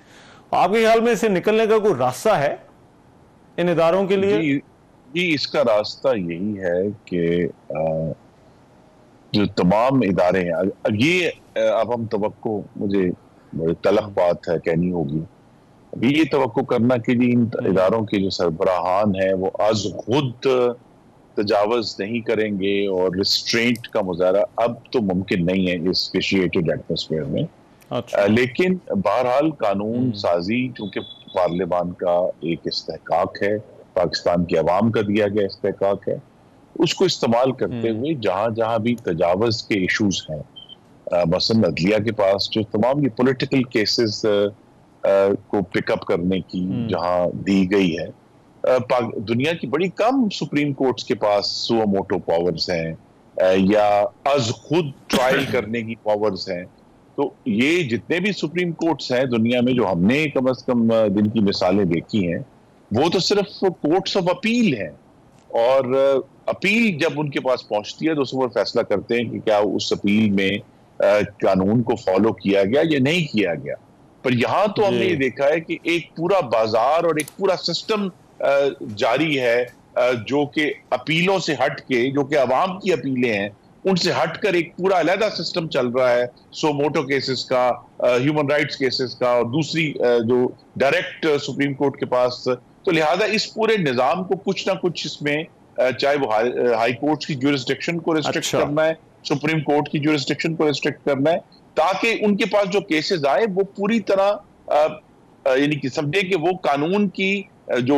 आपके ख्याल में इससे निकलने का कोई रास्ता है इन इदारों के लिए? जी, इसका रास्ता यही है कि जो तमाम इदारे हैं, ये अब हम तवक्को, मुझे तलख बात है कहनी होगी, अभी ये तवक्को करना कि जी इन इदारों के जो सरबराहान हैं वो आज खुद तजावज़ नहीं करेंगे और रिस्ट्रेंट का मुजाहरा अब तो मुमकिन नहीं है इस विशिएटेड एटमॉस्फेयर में। लेकिन बहरहाल कानून साजी चूंकि पार्लियामान का एक इस्तेहकाक है, पाकिस्तान की आवाम का दिया गया इस्तेहकाक है, उसको इस्तेमाल करते हुए जहाँ जहाँ भी तजावज़ के इशूज़ हैं, मसलन अदलिया के पास जो तमाम ये पॉलिटिकल केसेस को पिकअप करने की जहां दी गई है, दुनिया की बड़ी कम सुप्रीम कोर्ट्स के पास सुओ मोटो पावर्स हैं या अज खुद ट्रायल करने की पावर्स हैं। तो ये जितने भी सुप्रीम कोर्ट्स हैं दुनिया में, जो हमने कम से कम दिन की मिसालें देखी हैं, वो तो सिर्फ कोर्ट्स ऑफ अपील हैं, और अपील जब उनके पास पहुंचती है तो उसमें फैसला करते हैं कि क्या उस अपील में कानून को फॉलो किया गया या नहीं किया गया। पर यहाँ तो हमने ये देखा है कि एक पूरा बाजार और एक पूरा सिस्टम जारी है जो कि अपीलों से हट के, जो कि अवाम की अपीलें हैं, उनसे हटकर एक पूरा अलहदा सिस्टम चल रहा है, सो मोटो केसेस का, ह्यूमन राइट्स केसेस का, और दूसरी जो डायरेक्ट सुप्रीम कोर्ट के पास। तो लिहाजा इस पूरे निज़ाम को कुछ ना कुछ इसमें, चाहे वो हाई कोर्ट की ज्यूरिसडिक्शन को रिस्ट्रिक्ट करना है, सुप्रीम कोर्ट की ज्यूरिसडिक्शन को रिस्ट्रिक्ट करना है, ताकि उनके पास जो केसेस आए वो पूरी तरह यानी कि समझे कि वो कानून की जो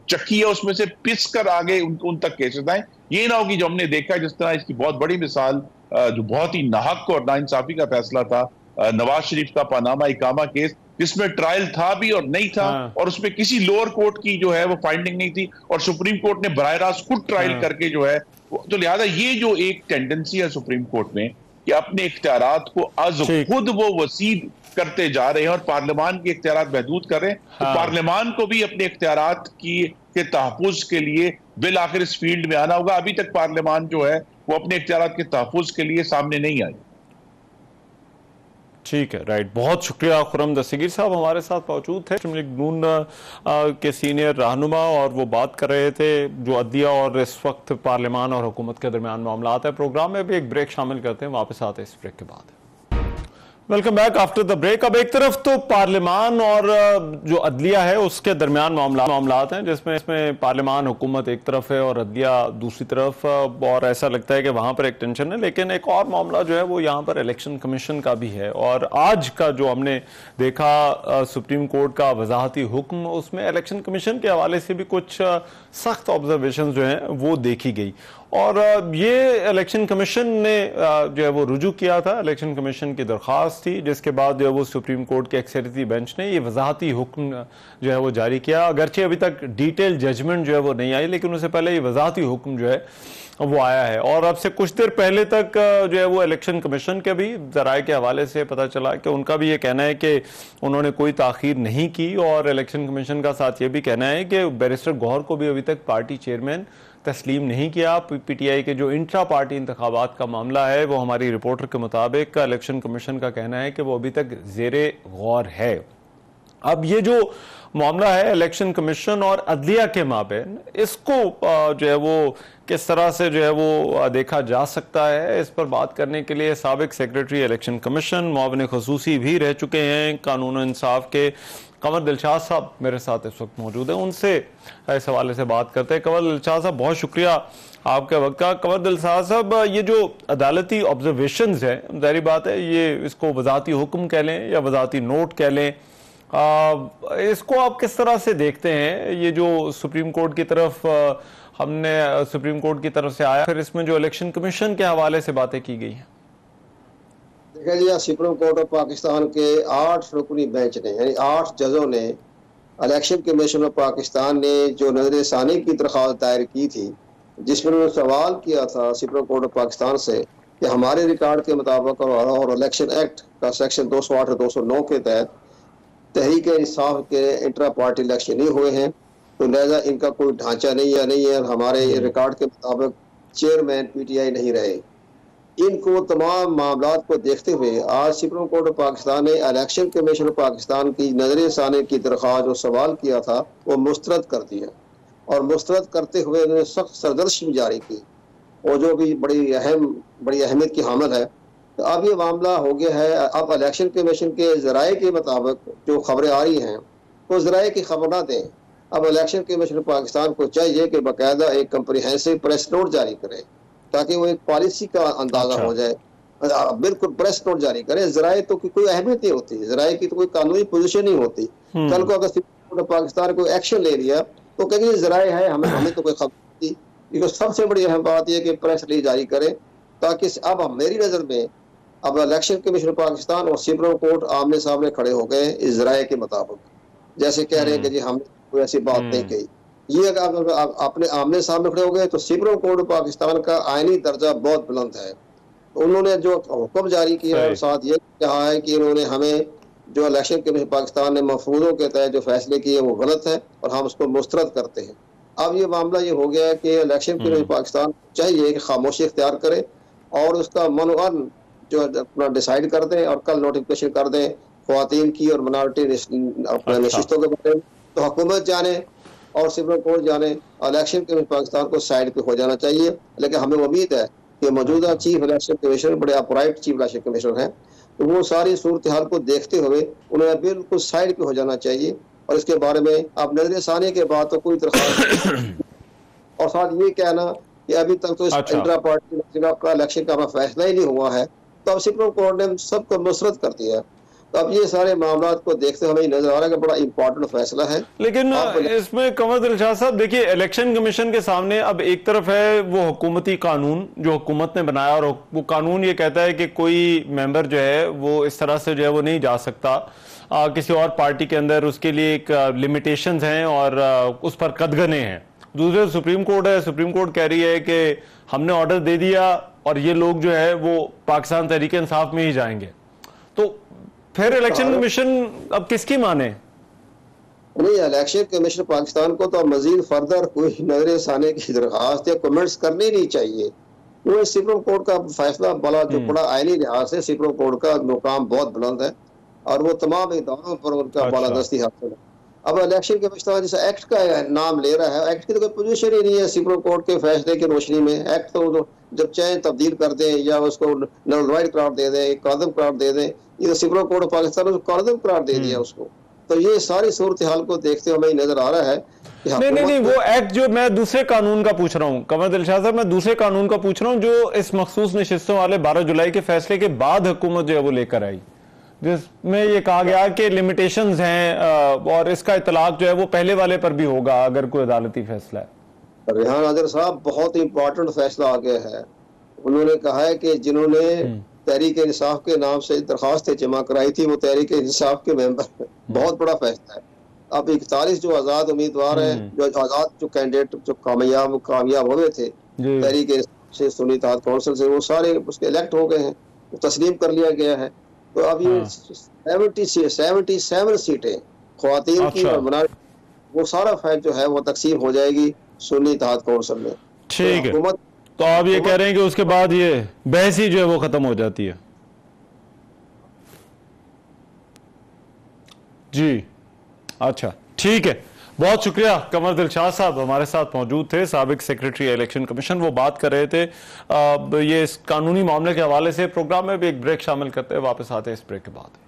चक्की है उसमें से पिस कर आगे उन तक केसेस आए। ये ना हो कि जो हमने देखा है, जिस तरह इसकी बहुत बड़ी मिसाल जो बहुत ही नाहक और नाइंसाफी का फैसला था नवाज शरीफ का पनामा इकामा केस, जिसमें ट्रायल था भी और नहीं था, और उसमें किसी लोअर कोर्ट की जो है वो फाइंडिंग नहीं थी, और सुप्रीम कोर्ट ने बराह रास्त खुद ट्रायल करके जो है। तो लिहाजा ये जो एक टेंडेंसी है सुप्रीम कोर्ट में कि अपने इख्तियारात को आज खुद वो वसी करते जा रहे हैं और पार्लियामान के इख्तियारात महदूद कर रहे हैं। तो पार्लियामान को भी अपने इख्तियारात के तहफ़्फ़ुज़ के लिए बिल आखिर इस फील्ड में आना होगा। अभी तक पार्लियामान जो है वो अपने इख्तियारात के तहफ़्फ़ुज़ के लिए सामने नहीं आई। ठीक है, राइट, बहुत शुक्रिया। खुर्रम दस्तगीर साहब हमारे साथ मौजूद थे, मुस्लिम लीग नून के सीनियर रहनुमा, और वो बात कर रहे थे जो अदलिया और इस वक्त पार्लियामान और हुकूमत के दरमियान मामलात है। प्रोग्राम में भी एक ब्रेक शामिल करते हैं, वापस आते हैं इस ब्रेक के बाद। Welcome back after the break. अब एक तरफ तो पार्लियामान और जो अदलिया है उसके दरमियान मामलात हैं, जिसमें पार्लियामान हुकूमत एक तरफ है और अदलिया दूसरी तरफ, और ऐसा लगता है कि वहां पर एक टेंशन है। लेकिन एक और मामला जो है वो यहाँ पर इलेक्शन कमीशन का भी है, और आज का जो हमने देखा सुप्रीम कोर्ट का वजाहती हुक्म, उसमें इलेक्शन कमीशन के हवाले से भी कुछ सख्त ऑब्जर्वेशन जो हैं वो देखी गई। और ये इलेक्शन कमीशन ने जो है वो रुजू किया था, इलेक्शन कमीशन की दरख्वास्त थी, जिसके बाद जो है वो सुप्रीम कोर्ट के एक्सरती बेंच ने ये वजाहती हुक्म जो है वो जारी किया। अगरचे अभी तक डिटेल जजमेंट जो है वो नहीं आई, लेकिन उससे पहले ये वजाहती हुक्म जो है वो आया है। और अब से कुछ देर पहले तक जो है वो इलेक्शन कमीशन के भी ज़राए के हवाले से पता चला कि उनका भी ये कहना है कि उन्होंने कोई ताख़ीर नहीं की, और इलेक्शन कमीशन का साथ ये भी कहना है कि बैरिस्टर गौहर को भी अभी तक पार्टी चेयरमैन तस्लीम नहीं किया। पीटीआई के जो इंट्रा पार्टी इंतखाबात का मामला है, वो हमारी रिपोर्टर के मुताबिक इलेक्शन कमीशन का कहना है कि वो अभी तक ज़ेरे गौर है। अब ये जो मामला है इलेक्शन कमीशन और अदलिया के माबैन, इसको जो है वो किस तरह से जो है वो देखा जा सकता है, इस पर बात करने के लिए साबिक सेक्रेटरी इलेक्शन कमीशन मुआविन ख़ुसूसी भी रह चुके हैं कानून इंसाफ के कंवर दिलशाद साहब मेरे साथ इस वक्त मौजूद हैं। उनसे इस हवाले से बात करते हैं। कंवर दिलशाद साहब, बहुत शुक्रिया आपके वक्त का। कंवर दिलशाद साहब, ये जो अदालती ऑब्जर्वेशंस हैं, जाहिर बात है ये इसको वजाहती हुक्म कह लें या वजाहती नोट कह लें, इसको आप किस तरह से देखते हैं? ये जो सुप्रीम कोर्ट की तरफ सुप्रीम कोर्ट की तरफ से आया, फिर इसमें जो इलेक्शन कमीशन के हवाले से बातें की गई हैं। देखिए जी, सुप्रीम कोर्ट ऑफ पाकिस्तान के 8 रुकनी बेंच ने, यानी 8 जजों ने इलेक्शन कमीशन ऑफ पाकिस्तान ने जो नजर सानी की दरख्वास्त दायर की थी, जिसमें उन्होंने सवाल किया था सुप्रीम कोर्ट ऑफ पाकिस्तान से कि हमारे रिकॉर्ड के मुताबिक और इलेक्शन एक्ट का सेक्शन 208 और 209 के तहत तहरीक इंसाफ के इंट्रा पार्टी इलेक्शन नहीं हुए हैं, तो लिहाजा इनका कोई ढांचा नहीं है, हमारे रिकॉर्ड के मुताबिक चेयरमैन पीटीआई नहीं रहे। इनको तमाम मामलात को देखते हुए आज सुप्रीम कोर्ट ऑफ पाकिस्तान ने इलेक्शन कमीशन ऑफ पाकिस्तान की नजर सानी की दरख्वास्त जो सवाल किया था वो मुस्तरद कर दिया, और मुस्तरद करते हुए उन्होंने सख्त सरदर्शी जारी की, और जो भी बड़ी अहमियत की हामिल है। तो अब ये मामला हो गया है, अब इलेक्शन कमीशन के ज़राए के मुताबिक जो खबरें आ रही हैं वो ज़राए की खबर ना दें। अब इलेक्शन कमीशन पाकिस्तान को चाहिए कि बाकायदा एक कंप्रीहेंसिव प्रेस नोट जारी करे, ताकि वो एक पॉलिसी का अंदाजा हो जाए। बिल्कुल प्रेस नोट जारी करे। ज़राए तो कोई अहमियत नहीं होती, ज़राए की तो कोई कानूनी पोजीशन नहीं होती। कल को अगर सुप्रीम कोर्ट ऑफ पाकिस्तान को एक्शन ले लिया तो कहेंगे ज़राए है, हमें तो कोई खबर नहीं। सबसे बड़ी अहम बात यह कि प्रेस रिलीज जारी करे, ताकि अब मेरी नज़र में अब इलेक्शन कमीशन पाकिस्तान और सुप्रीम कोर्ट आमने सामने खड़े हो गए इस ज़राए के मुताबिक, जैसे कह रहे हैं कि जी हमने कोई ऐसी बात नहीं कही। ये अगर अपने आमने सामने खड़े हो गए तो सुप्रीम कोर्ट पाकिस्तान का आईनी दर्जा बहुत बुलंद है। उन्होंने जो हुक्म जारी किया और साथ ये कहा है कि इन्होंने हमें जो इलेक्शन कमीशन पाकिस्तान ने महफूजों के तहत जो फैसले किए वो गलत है और हम उसको मुस्तरद करते हैं। अब ये मामला ये हो गया है कि इलेक्शन कमीशन पाकिस्तान चाहिए कि खामोशी इख्तियार करे और उसका मनोअन जो अपना डिसाइड कर दें और कल नोटिफिकेशन कर दें ख्वातीन की और मिनॉरिटी नशिस्तों के बारे में। तो हुकूमत जाने और सुप्रीम कोर्ट जाने, इलेक्शन कमीशन पाकिस्तान को साइड पे हो जाना चाहिए। लेकिन हमें उम्मीद है कि मौजूदा चीफ इलेक्शन कमीशनर बड़े अपराइट चीफ इलेक्शन कमीशनर हैं, तो वो सारी सूरत हाल को देखते हुए उन्हें बिल्कुल साइड पे हो जाना चाहिए। और इसके बारे में अब नजर सानी के बाद तो कोई दरख्वास्त और साथ ये कहना कि अभी तक तो इस इंट्रा पार्टी का इलेक्शन का फैसला ही नहीं हुआ है, तो अब सुप्रीम कोर्ट ने सबको मुस्तरद कर दिया है। तो अब ये सारे मामला को देखते हुए नजर आ रहा है कि बड़ा इंपॉर्टेंट फैसला है। लेकिन इसमें कंवर दिलशाद साहब देखिए, इलेक्शन कमीशन के सामने अब एक तरफ है वो हुकूमती कानून जो हुकूमत ने बनाया, और वो कानून ये कहता है कि कोई मेंबर जो है वो इस तरह से जो है वो नहीं जा सकता किसी और पार्टी के अंदर, उसके लिए एक लिमिटेशंस हैं और उस पर कदगने हैं। दूसरे सुप्रीम कोर्ट है, सुप्रीम कोर्ट कह रही है कि हमने ऑर्डर दे दिया और ये लोग जो है वो पाकिस्तान तहरीक इंसाफ में ही जाएंगे, तो फिर इलेक्शन कमीशन अब किसकी माने? नहीं, इलेक्शन कमीशन पाकिस्तान को तो मजीद फर्दर कोई नजर साने की दरखास्त या कमेंट्स करने नहीं चाहिए। वो सुप्रीम कोर्ट का फैसला बड़ा जो बड़ा आईनी लिहाज से सुप्रीम कोर्ट का मुकाम बहुत बुलंद है और वो तमाम इदारों पर उनका बालादस्ती हासिल है। अब इलेक्शन कमीशन जैसे एक्ट का नाम ले रहा है, एक्ट की तो कोई पोजीशन ही नहीं है सुप्रीम कोर्ट के फैसले की रोशनी में। एक्ट तो जब चाहे तब्दील कर दें या उसको नलवाइड करार दे दें, कादम करार दे दें, ये तो सुप्रीम कोर्ट ऑफ पाकिस्तान ने कादम करार दे दिया उसको। तो ये सारी सूरत हाल को देखते हुए हमें नजर आ रहा है कि नहीं, वो एक्ट जो मैं दूसरे कानून का पूछ रहा हूँ कमर दिलशाद साहब, मैं दूसरे कानून का पूछ रहा हूँ जो इस मखसूस नशिस्तों वाले 12 जुलाई के फैसले के बाद हुकूमत जो है वो लेकर आई, जिसमें ये कहा गया कि लिमिटेशंस हैं और इसका इतलाक जो है वो पहले वाले पर भी होगा अगर कोई अदालती फैसला है। रेहान नाज़र साहब बहुत इंपॉर्टेंट फैसला आ गया है। उन्होंने कहा है कि जिन्होंने तहरीक इंसाफ के नाम से दरखास्तें जमा कराई थी वो तहरीक इंसाफ के मेंबर, बहुत बड़ा फैसला है। अब 41 जो आज़ाद उम्मीदवार हैं, जो आज़ाद जो कैंडिडेट जो कामयाब हुए थे तहरीक से सुन्नी इत्तेहाद काउंसिल से, वो सारे उसके इलेक्ट हो गए हैं, वो तस्लीम कर लिया गया है। तो अब ये 77 सीटें ख्वातीन की बना, वो सारा फैज जो है वो तकसीम हो जाएगी सुन्नी इत्तेहाद काउंसिल में। ठीक है, तो आप ये कह रहे हैं कि उसके बाद ये बहस ही जो है वो खत्म हो जाती है? जी अच्छा, ठीक है, बहुत शुक्रिया। कमर दिलशाद साहब हमारे साथ मौजूद थे, साबिक सेक्रेटरी इलेक्शन कमीशन, वो बात कर रहे थे ये इस कानूनी मामले के हवाले से। प्रोग्राम में भी एक ब्रेक शामिल करते हैं, वापस आते हैं इस ब्रेक के बाद।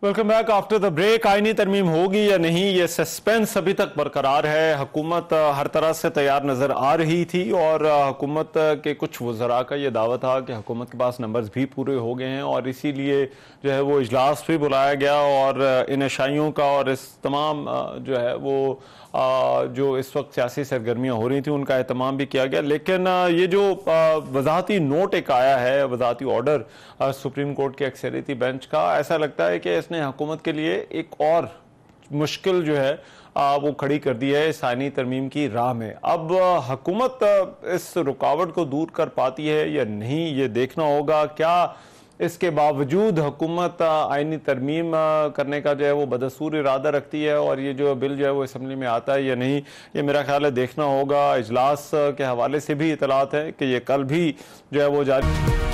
Welcome back after the break. आईनी तरमीम होगी या नहीं, ये सस्पेंस अभी तक बरकरार है। हुकूमत हर तरह से तैयार नजर आ रही थी और हुकूमत के कुछ वज़रा का ये दावा था कि हुकूमत के पास नंबर्स भी पूरे हो गए हैं और इसीलिए जो है वो इजलास भी बुलाया गया और इन अशाइयों का और इस तमाम जो है वो जो इस वक्त सियासी सरगर्मियाँ हो रही थी उनका एहतमाम भी किया गया। लेकिन ये जो वजाहती नोट एक आया है, वजाहती ऑर्डर सुप्रीम कोर्ट के अक्सरियती बेंच का, ऐसा लगता है कि इसने हुकूमत के लिए एक और मुश्किल जो है वो खड़ी कर दी है इस आईनी तरमीम की राह में। अब हुकूमत इस रुकावट को दूर कर पाती है या नहीं, ये देखना होगा। क्या इसके बावजूद हुकूमत आईनी तरमीम करने का जो है वो बदसूर इरादा रखती है और ये जो बिल जो है वो असम्बली में आता है या नहीं, ये मेरा ख्याल है देखना होगा। इजलास के हवाले से भी इतलात है कि ये कल भी जो है वो जारी